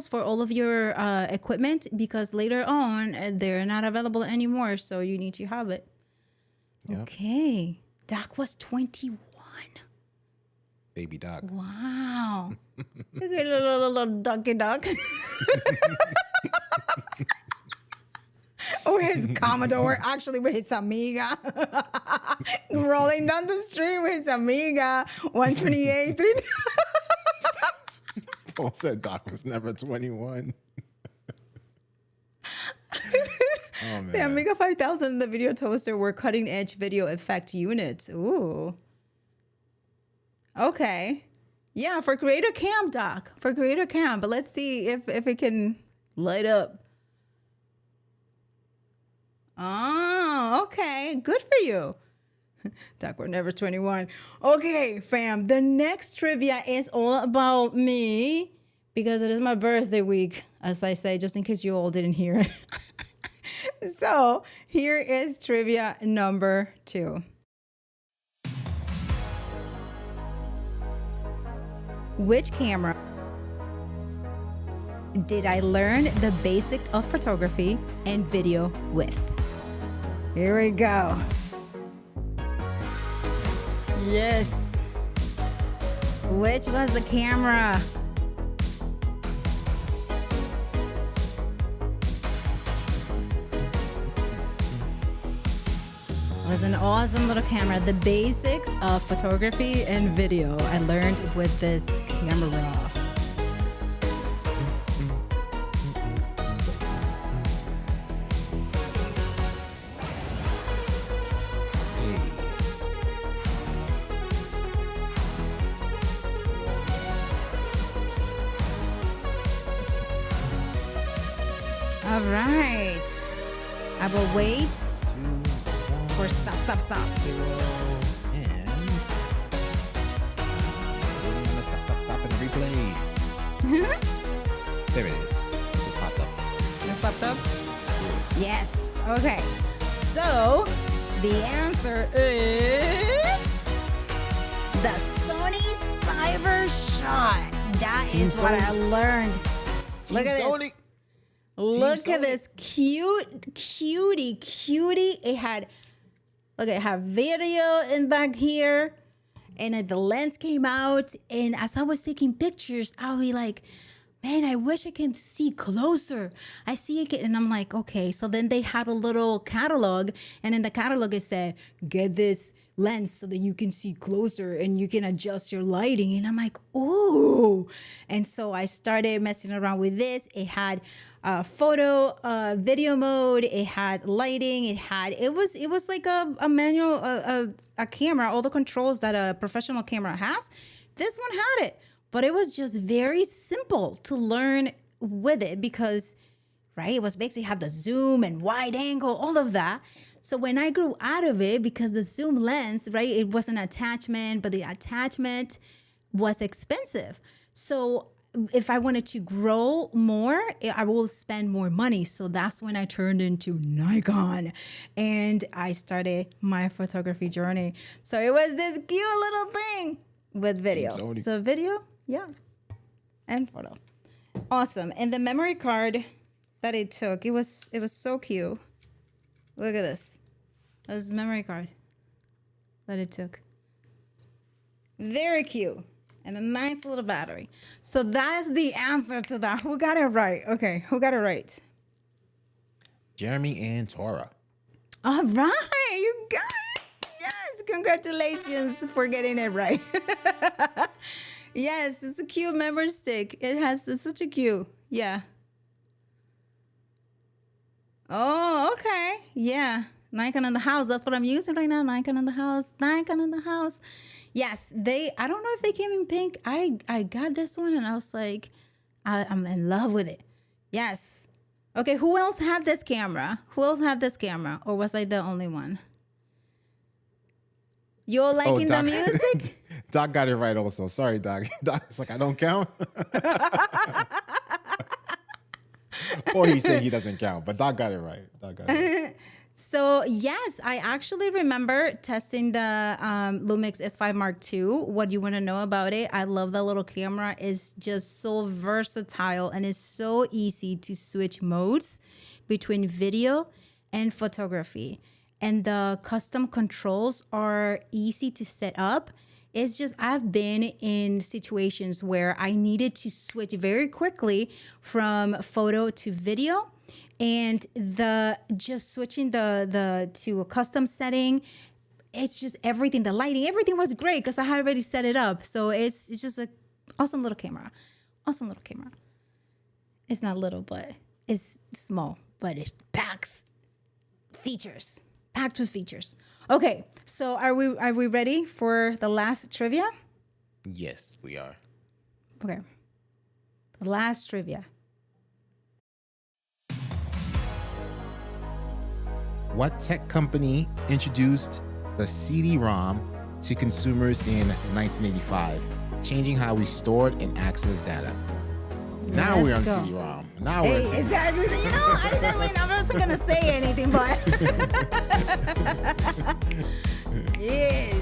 for all of your equipment, because later on they're not available anymore. So you need to have it. Yep. Okay. Doc was 21. Baby Doc. Wow. Look at little ducky duck. Or his Commodore, actually with his Amiga. Rolling down the street with his Amiga 128, 3000. Paul said Doc was never 21. Oh, man. The Amiga 5000 and the video toaster were cutting edge video effect units. Ooh. Okay. Yeah, for Creator Cam, Doc. For Creator Cam. But let's see if it can light up. Oh, okay. Good for you. Doc, we're never 21. Okay, fam. The next trivia is all about me because it is my birthday week, as I say, just in case you all didn't hear it. So here is trivia number 2. Which camera did I learn the basics of photography and video with? Here we go. Yes. Which was the camera? It was an awesome little camera. The basics of photography and video I learned with this camera. All right. I will wait for stop. And stop and replay. There it is. It just popped up. Just popped up? Yes. Yes. Okay. So the answer is the Sony Cybershot. That Team is what I Sony. learned. Team Look at Sony. this. Look at Sony. this cutie. It had video in back here, and the lens came out. And as I was taking pictures, I'll be like, man, I wish I can see closer. I see it, and I'm like, okay. So then they had a little catalog, and in the catalog it said, get this lens so that you can see closer and you can adjust your lighting. And I'm like, oh. And so I started messing around with this. It had photo, video mode. It had lighting. It was like a manual, a camera, all the controls that a professional camera has. This one had it. But it was just very simple to learn with it because, right, it was basically have the zoom and wide angle, all of that. So when I grew out of it, because the zoom lens, right, it was an attachment, but the attachment was expensive. So if I wanted to grow more, I will spend more money. So that's when I turned into Nikon and I started my photography journey. So it was this cute little thing with video. So video, yeah, and photo. Awesome. And the memory card that it took, it was so cute. Look at this. This is a memory card that it took. Very cute. And a nice little battery. So that's the answer to that. Who got it right? Okay, who got it right? Jeremy and Tora. All right, you guys. Yes, congratulations for getting it right. Yes, it's a cute memory stick. It's such a cute. Yeah. Oh, okay. Yeah. Nikon in the house. That's what I'm using right now. Nikon in the house. Nikon in the house. Yes, I don't know if they came in pink. I got this one and I was like, I'm in love with it. Yes. Okay, who else had this camera? Or was I the only one? You're liking the music? Doc got it right also. Sorry, Doc. Doc's like, I don't count. Or he said he doesn't count, but Doc got it right. So yes, I actually remember testing the Lumix S5 Mark II. What you want to know about it? I love that little camera. It's just so versatile and it's so easy to switch modes between video and photography. And the custom controls are easy to set up. It's just I've been in situations where I needed to switch very quickly from photo to video. And just switching to a custom setting, it's just everything, the lighting, everything was great because I had already set it up. So it's just an awesome little camera. Awesome little camera. It's not little, but it's small, but it packs features. Packed with features. Okay, so are we ready for the last trivia? Yes, we are. Okay. The last trivia. What tech company introduced the CD-ROM to consumers in 1985, changing how we stored and accessed data? Now Let's we're on go. CD-ROM. Now Hey, we're on CD-ROM. exactly. You know, I wasn't gonna say anything, but yes.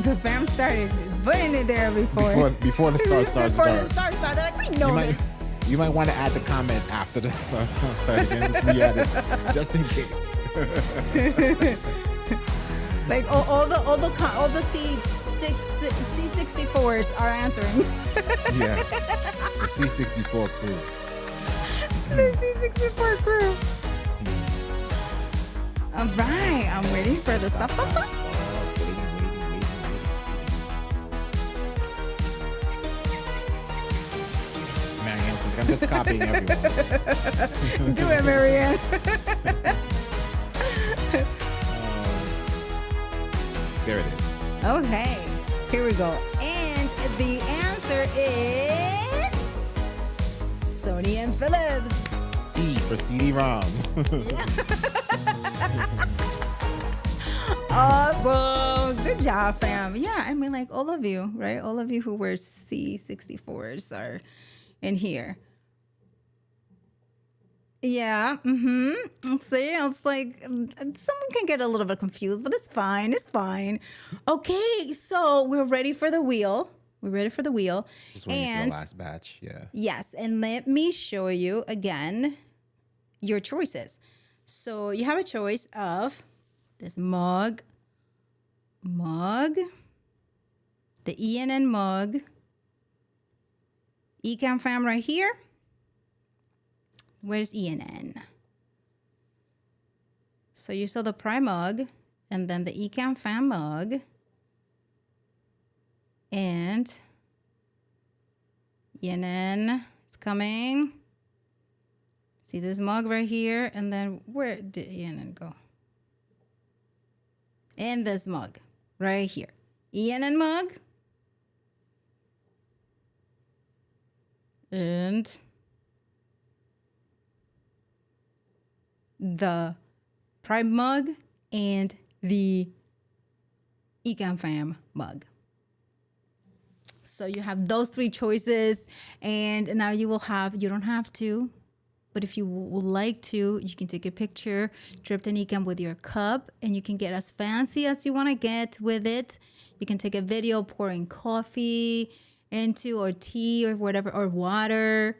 The fam started putting it there Before the start starts. Before the start started, they're like, we know this. You might want to add the comment after the start again. Just re-add it, just in case. Like all the C64s are answering. Yeah, the C64 crew. The C64 crew. All right, I'm waiting for the stuff. Waiting. Marianne says, I'm just copying everyone. Do it, Marianne. There it is. Okay, here we go. And the answer is Sony and Philips. C for CD-ROM. Awesome. Good job, fam. Yeah, I mean, like all of you, right? All of you who were C64s are in here. Yeah. See, it's like someone can get a little bit confused, but it's fine. It's fine. Okay, so we're ready for the wheel. We're ready for the wheel. Just waiting for the last batch. Yeah. Yes, and let me show you again your choices. So you have a choice of this mug, the ENN mug, Ecamm fam right here. Where's ENN? So you saw the Prime mug, and then the Ecamm fam mug, and ENN is coming. See this mug right here, and then where did ENN go? And this mug right here. ENN mug. And the Prime mug and the Ecamm fam mug. So you have those three choices, and now you will have, you don't have to, but if you would like to, you can take a picture, dripped in Ecamm with your cup, and you can get as fancy as you want to get with it. You can take a video pouring coffee into, or tea, or whatever, or water.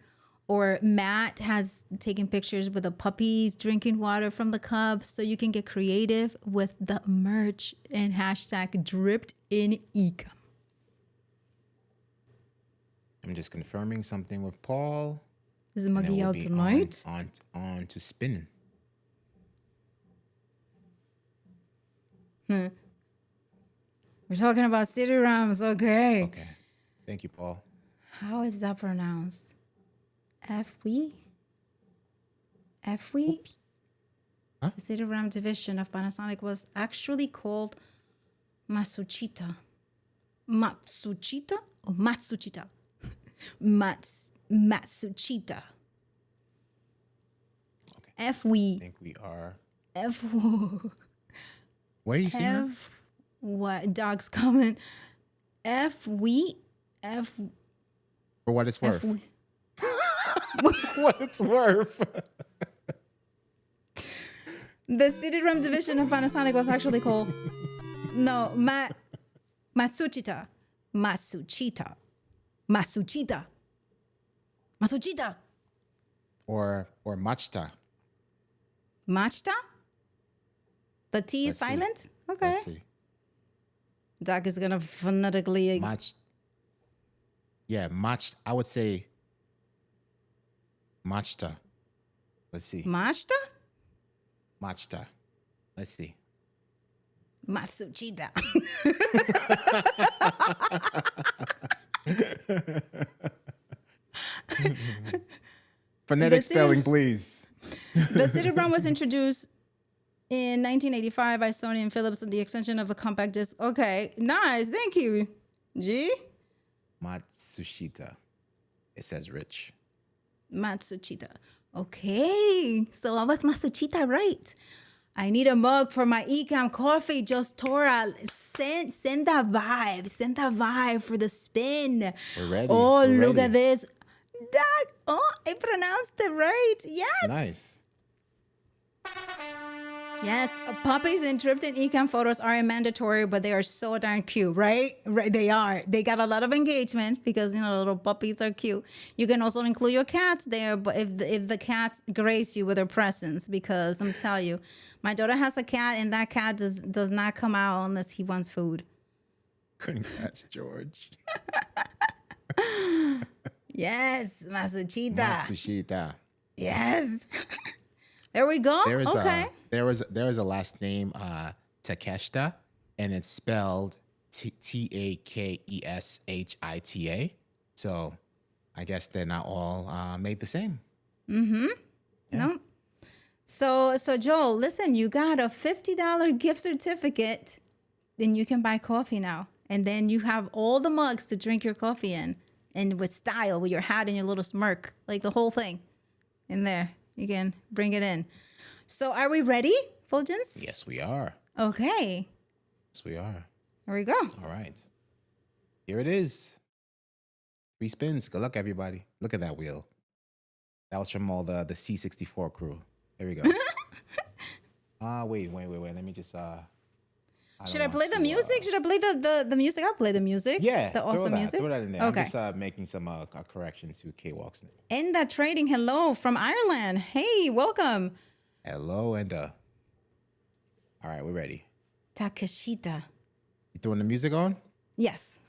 Or Matt has taken pictures with the puppies drinking water from the cup. So you can get creative with the merch and hashtag dripped in Ecamm. I'm just confirming something with Paul. Is the muggy out tonight? On to spinning. We're talking about CD-ROMs. Okay. Okay. Thank you, Paul. How is that pronounced? FW? Huh? The CD-ROM division of Panasonic was actually called Matsushita. Matsushita or Matsushita? Matsushita. Okay. I I think we are. Where are you seeing her? What? Dog's coming. For what it's worth. What it's worth. The CD-ROM division of Panasonic was actually called Matsushita. Or Machta. Machta? The T is Let's see. silent? Okay. Let's see. Doc is gonna phonetically. I would say Machta. Let's see. Machta? Machta. Let's see. Matsushita. Phonetic The spelling, please. The CD-ROM was introduced in 1985 by Sony and Philips and the extension of the compact disc. Okay, nice. Thank you. G? Matsushita. It says rich. Matsushita. Okay, so I was Masuchita right. I need a mug for my Ecamm coffee. Just Tora, send that vibe. Send that vibe for the spin. We're ready. Oh, We're look ready. at this. Doc, oh, I pronounced it right. Yes. Nice. Yes, puppies in Dripped in Ecamm photos are mandatory, but they are so darn cute, right? Right, they are. They got a lot of engagement because little puppies are cute. You can also include your cats there, but if the cats grace you with their presence, because I'm telling you, my daughter has a cat, and that cat does not come out unless he wants food. Congrats, George. Yes, Masuchita. Matsushita. Yes. There we go. There is okay. there is a last name, Takeshita, and it's spelled Takeshita. So I guess they're not all made the same. No. So Joel, listen, you got a $50 gift certificate. Then you can buy coffee now. And then you have all the mugs to drink your coffee in. And with style, with your hat and your little smirk. Like the whole thing in there. You can bring it in. So are we ready, Fuljens? Yes, we are. Okay. Yes, we are. Here we go. All right. Here it is. 3 spins. Good luck, everybody. Look at that wheel. That was from all the C64 crew. There we go. Wait. Let me just Should I play the music? Should I play the music? I'll play the music. Yeah, The awesome music. Throw that in there. Okay. I'm just making some corrections to K-Walk's name. Enda Trading, hello from Ireland. Hey, welcome. Hello, and all right, we're ready. Takeshita. You throwing the music on? Yes.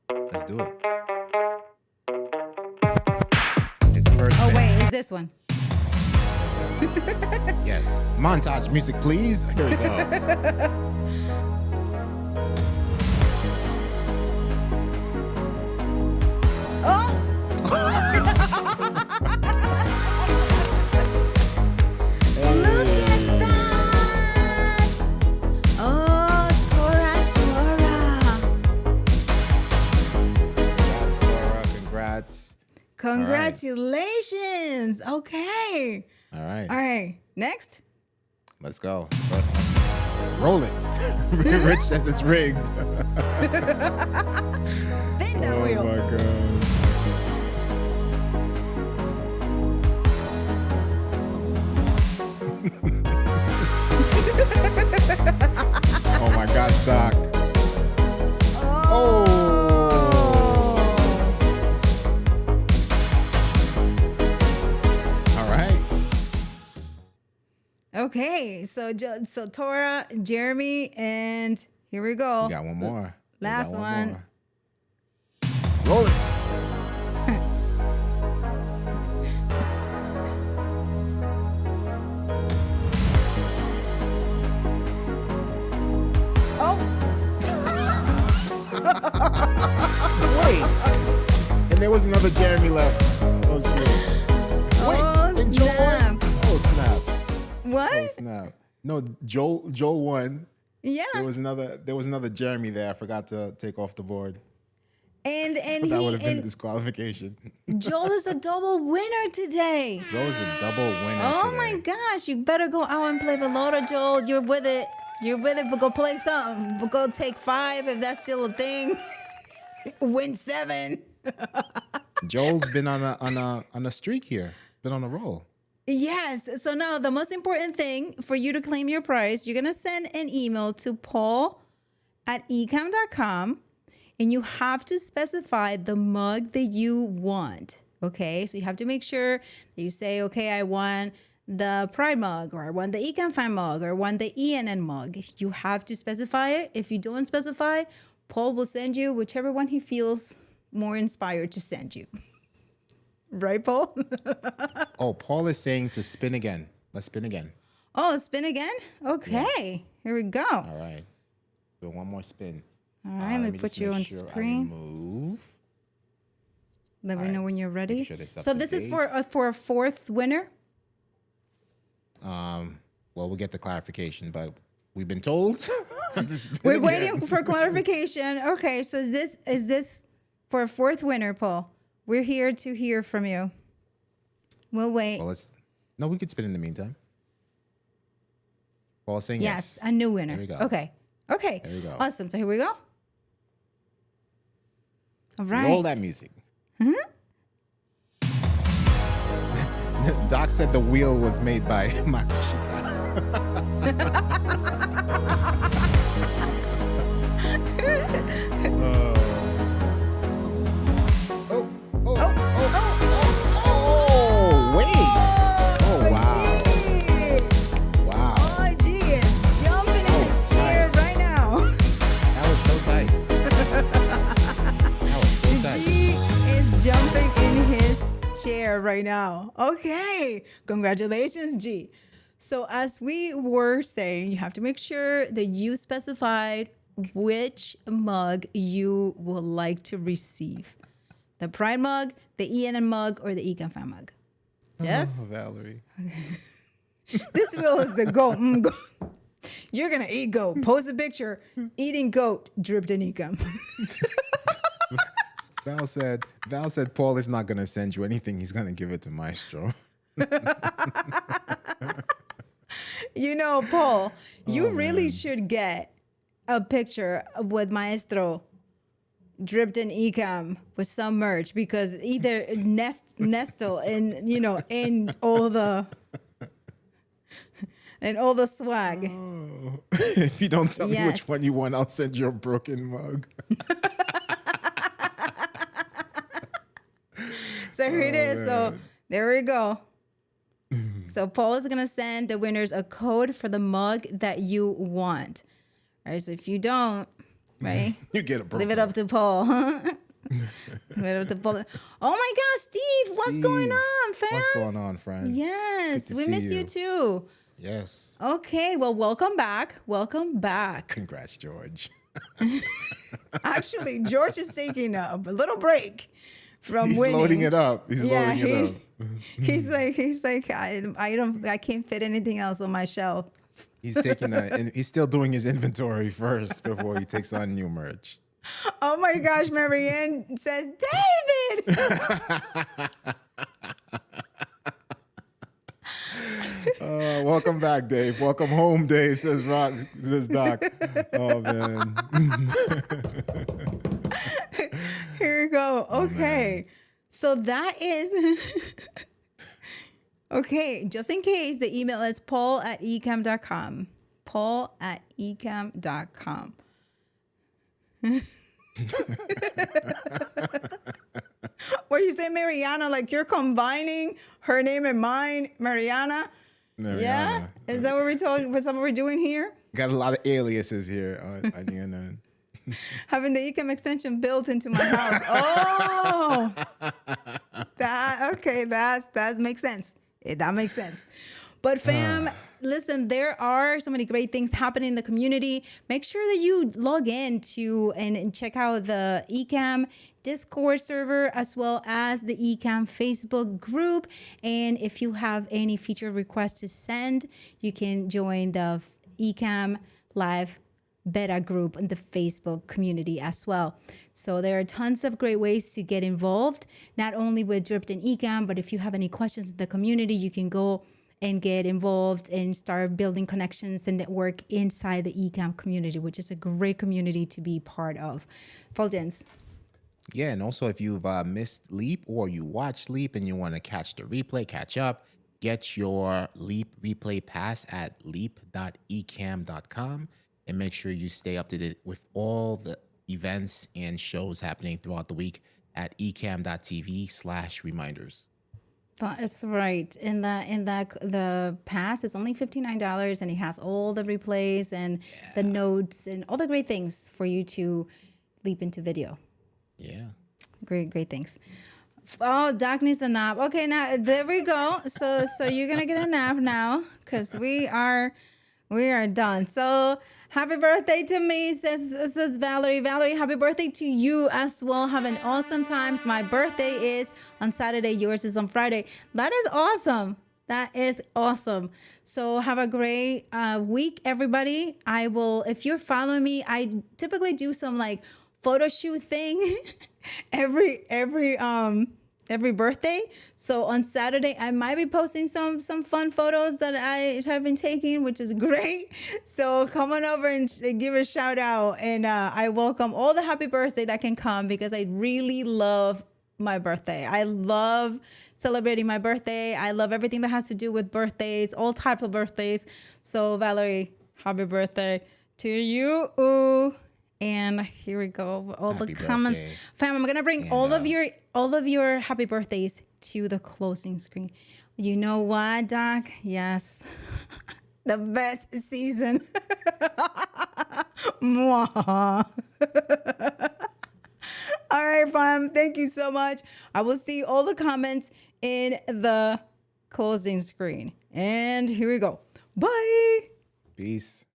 Let's do it. It's the first Oh, spin. wait, is this one? Yes. Montage music, please. Here we go. Oh! Look at that! Oh, Tora. Congrats, Laura. Congrats. Congratulations. Okay. All right. All right. Next. Let's go. Roll it. Rich says it's rigged. Spin that Oh wheel. my God. Oh my gosh, Doc. Oh. All right. Okay. So Tora, Jeremy, and here we go. We got one more. We got Last one. more. Roll it. Oh. Wait. And there was another Jeremy left. Oh shit. Wait. Oh, and Joel won? snap. Oh snap. What? Oh snap. No, Joel won. Yeah. There was another Jeremy there. I forgot to take off the board. And So that would have been a and disqualification. Joel is the double winner today. Joel's a double winner Oh today. my gosh, you better go out and play the Lotto, Joel. You're with it. But go play something. But go take 5 if that's still a thing. Win 7. Joel's been on a streak here. Been on a roll. Yes. So now the most important thing for you to claim your prize, you're gonna send an email to paul@ecamm.com, and you have to specify the mug that you want. Okay, so you have to make sure that you say, okay, I want the Pride mug, or I want the Ecamm Fan mug, or I want the ENN mug. You have to specify it. If you don't specify, Paul will send you whichever one he feels more inspired to send you. Right, Paul? Oh, Paul is saying to spin again. Let's spin again. Oh, spin again? Okay, here we go. All right. Do one more spin. All right, let me put just you make on sure I screen. remove. Let me All know right, when you're ready. making sure this up So to this is date. for a 4th winner. Well, we'll get the clarification, but we've been told. to spin We're again. waiting for clarification. Okay, so is this for a 4th winner, Paul? We're here to hear from you. We'll wait. Well, No, we could spin in the meantime. Paul's saying yes. Yes, a new winner. There we go. Okay. Okay. There we go. Awesome. So here we go. All right. Roll that music. Doc said the wheel was made by Makoto Shitara. Wait. Oh, wow. Wow. Oh, G is jumping in his chair right now. That was so tight. That was so tight. G is jumping in his chair right now. Okay. Congratulations, G. So as we were saying, you have to make sure that you specified which mug you would like to receive. The Pride mug, the ENN mug, or the Ecamm fan mug. Yes? Oh, Valerie. This wheel is the goat. Goat. You're going to eat goat. Post a picture. Eating goat dripped in Ecamm. Val said Paul is not going to send you anything. He's going to give it to Maestro. You know, Paul, you really should get a picture with Maestro dripped in Ecamm with some merch, because either nestle and, you know, in all the swag. Oh. If you don't tell me Yes. which one you want, I'll send you a broken mug. So here it is. So there we go. So Paul is going to send the winners a code for the mug that you want. All right. So if you don't, right, You get a broken leave it up to Paul. Leave it up to Paul. Oh my God, Steve, what's going Steve, on, fam? What's going on, friend? Yes, Good to we see missed you you. too. Yes. Okay, well, welcome back. Welcome back. Congrats, George. Actually, George is taking a little break from He's winning. loading it up. He's loading it up. He's like, I can't fit anything else on my shelf. He's taking and he's still doing his inventory first before he takes on new merch. Oh my gosh, Marianne says, David. Welcome back, Dave. Welcome home, Dave, says Doc. Oh, man. Here we go. Okay. So that is okay. Just in case, the email is paul@ecamm.com. paul@ecamm.com. What you say, Mariana? Like you're combining her name and mine, Mariana? Yeah? Is that what we're talking? What's what we're doing here? Got a lot of aliases here on ENN. Having the Ecamm extension built into my house. Oh, that makes sense. That makes sense. But fam, listen, there are so many great things happening in the community. Make sure that you log in to and check out the Ecamm Discord server as well as the Ecamm Facebook group. And if you have any feature requests to send, you can join the Ecamm Live beta group in the Facebook community as well. So there are tons of great ways to get involved, not only with Dripped in Ecamm, but if you have any questions in the community, you can go and get involved and start building connections and network inside the Ecamm community, which is a great community to be part of. Fuljens. Yeah, and also if you've missed Leap or you watched Leap and you want to catch the replay, catch up, get your Leap replay pass at leap.ecamm.com and make sure you stay up to date with all the events and shows happening throughout the week at ecamm.tv/reminders. That's right. In the pass, it's only $59 and it has all the replays and the notes and all the great things for you to leap into video. Yeah. Great things. Oh, Doc needs a nap. Okay, now there we go. So you're gonna get a nap now because we are done. So happy birthday to me, says Valerie. Valerie, happy birthday to you as well. Have an awesome time. My birthday is on Saturday. Yours is on Friday. That is awesome. That is awesome. So have a great week, everybody. I will, if you're following me, I typically do some like photo shoot thing every every birthday. So on Saturday, I might be posting some fun photos that I have been taking, which is great. So come on over and give a shout out. And I welcome all the happy birthday that can come because I really love my birthday. I love celebrating my birthday. I love everything that has to do with birthdays, all type of birthdays. So Valerie, happy birthday to you. Ooh. And here we go. All Happy the comments. birthday. Fam, I'm gonna bring And, all of your happy birthdays to the closing screen. You know what, Doc? Yes. The best season. Mwah. All right, fam. Thank you so much. I will see all the comments in the closing screen. And here we go. Bye. Peace.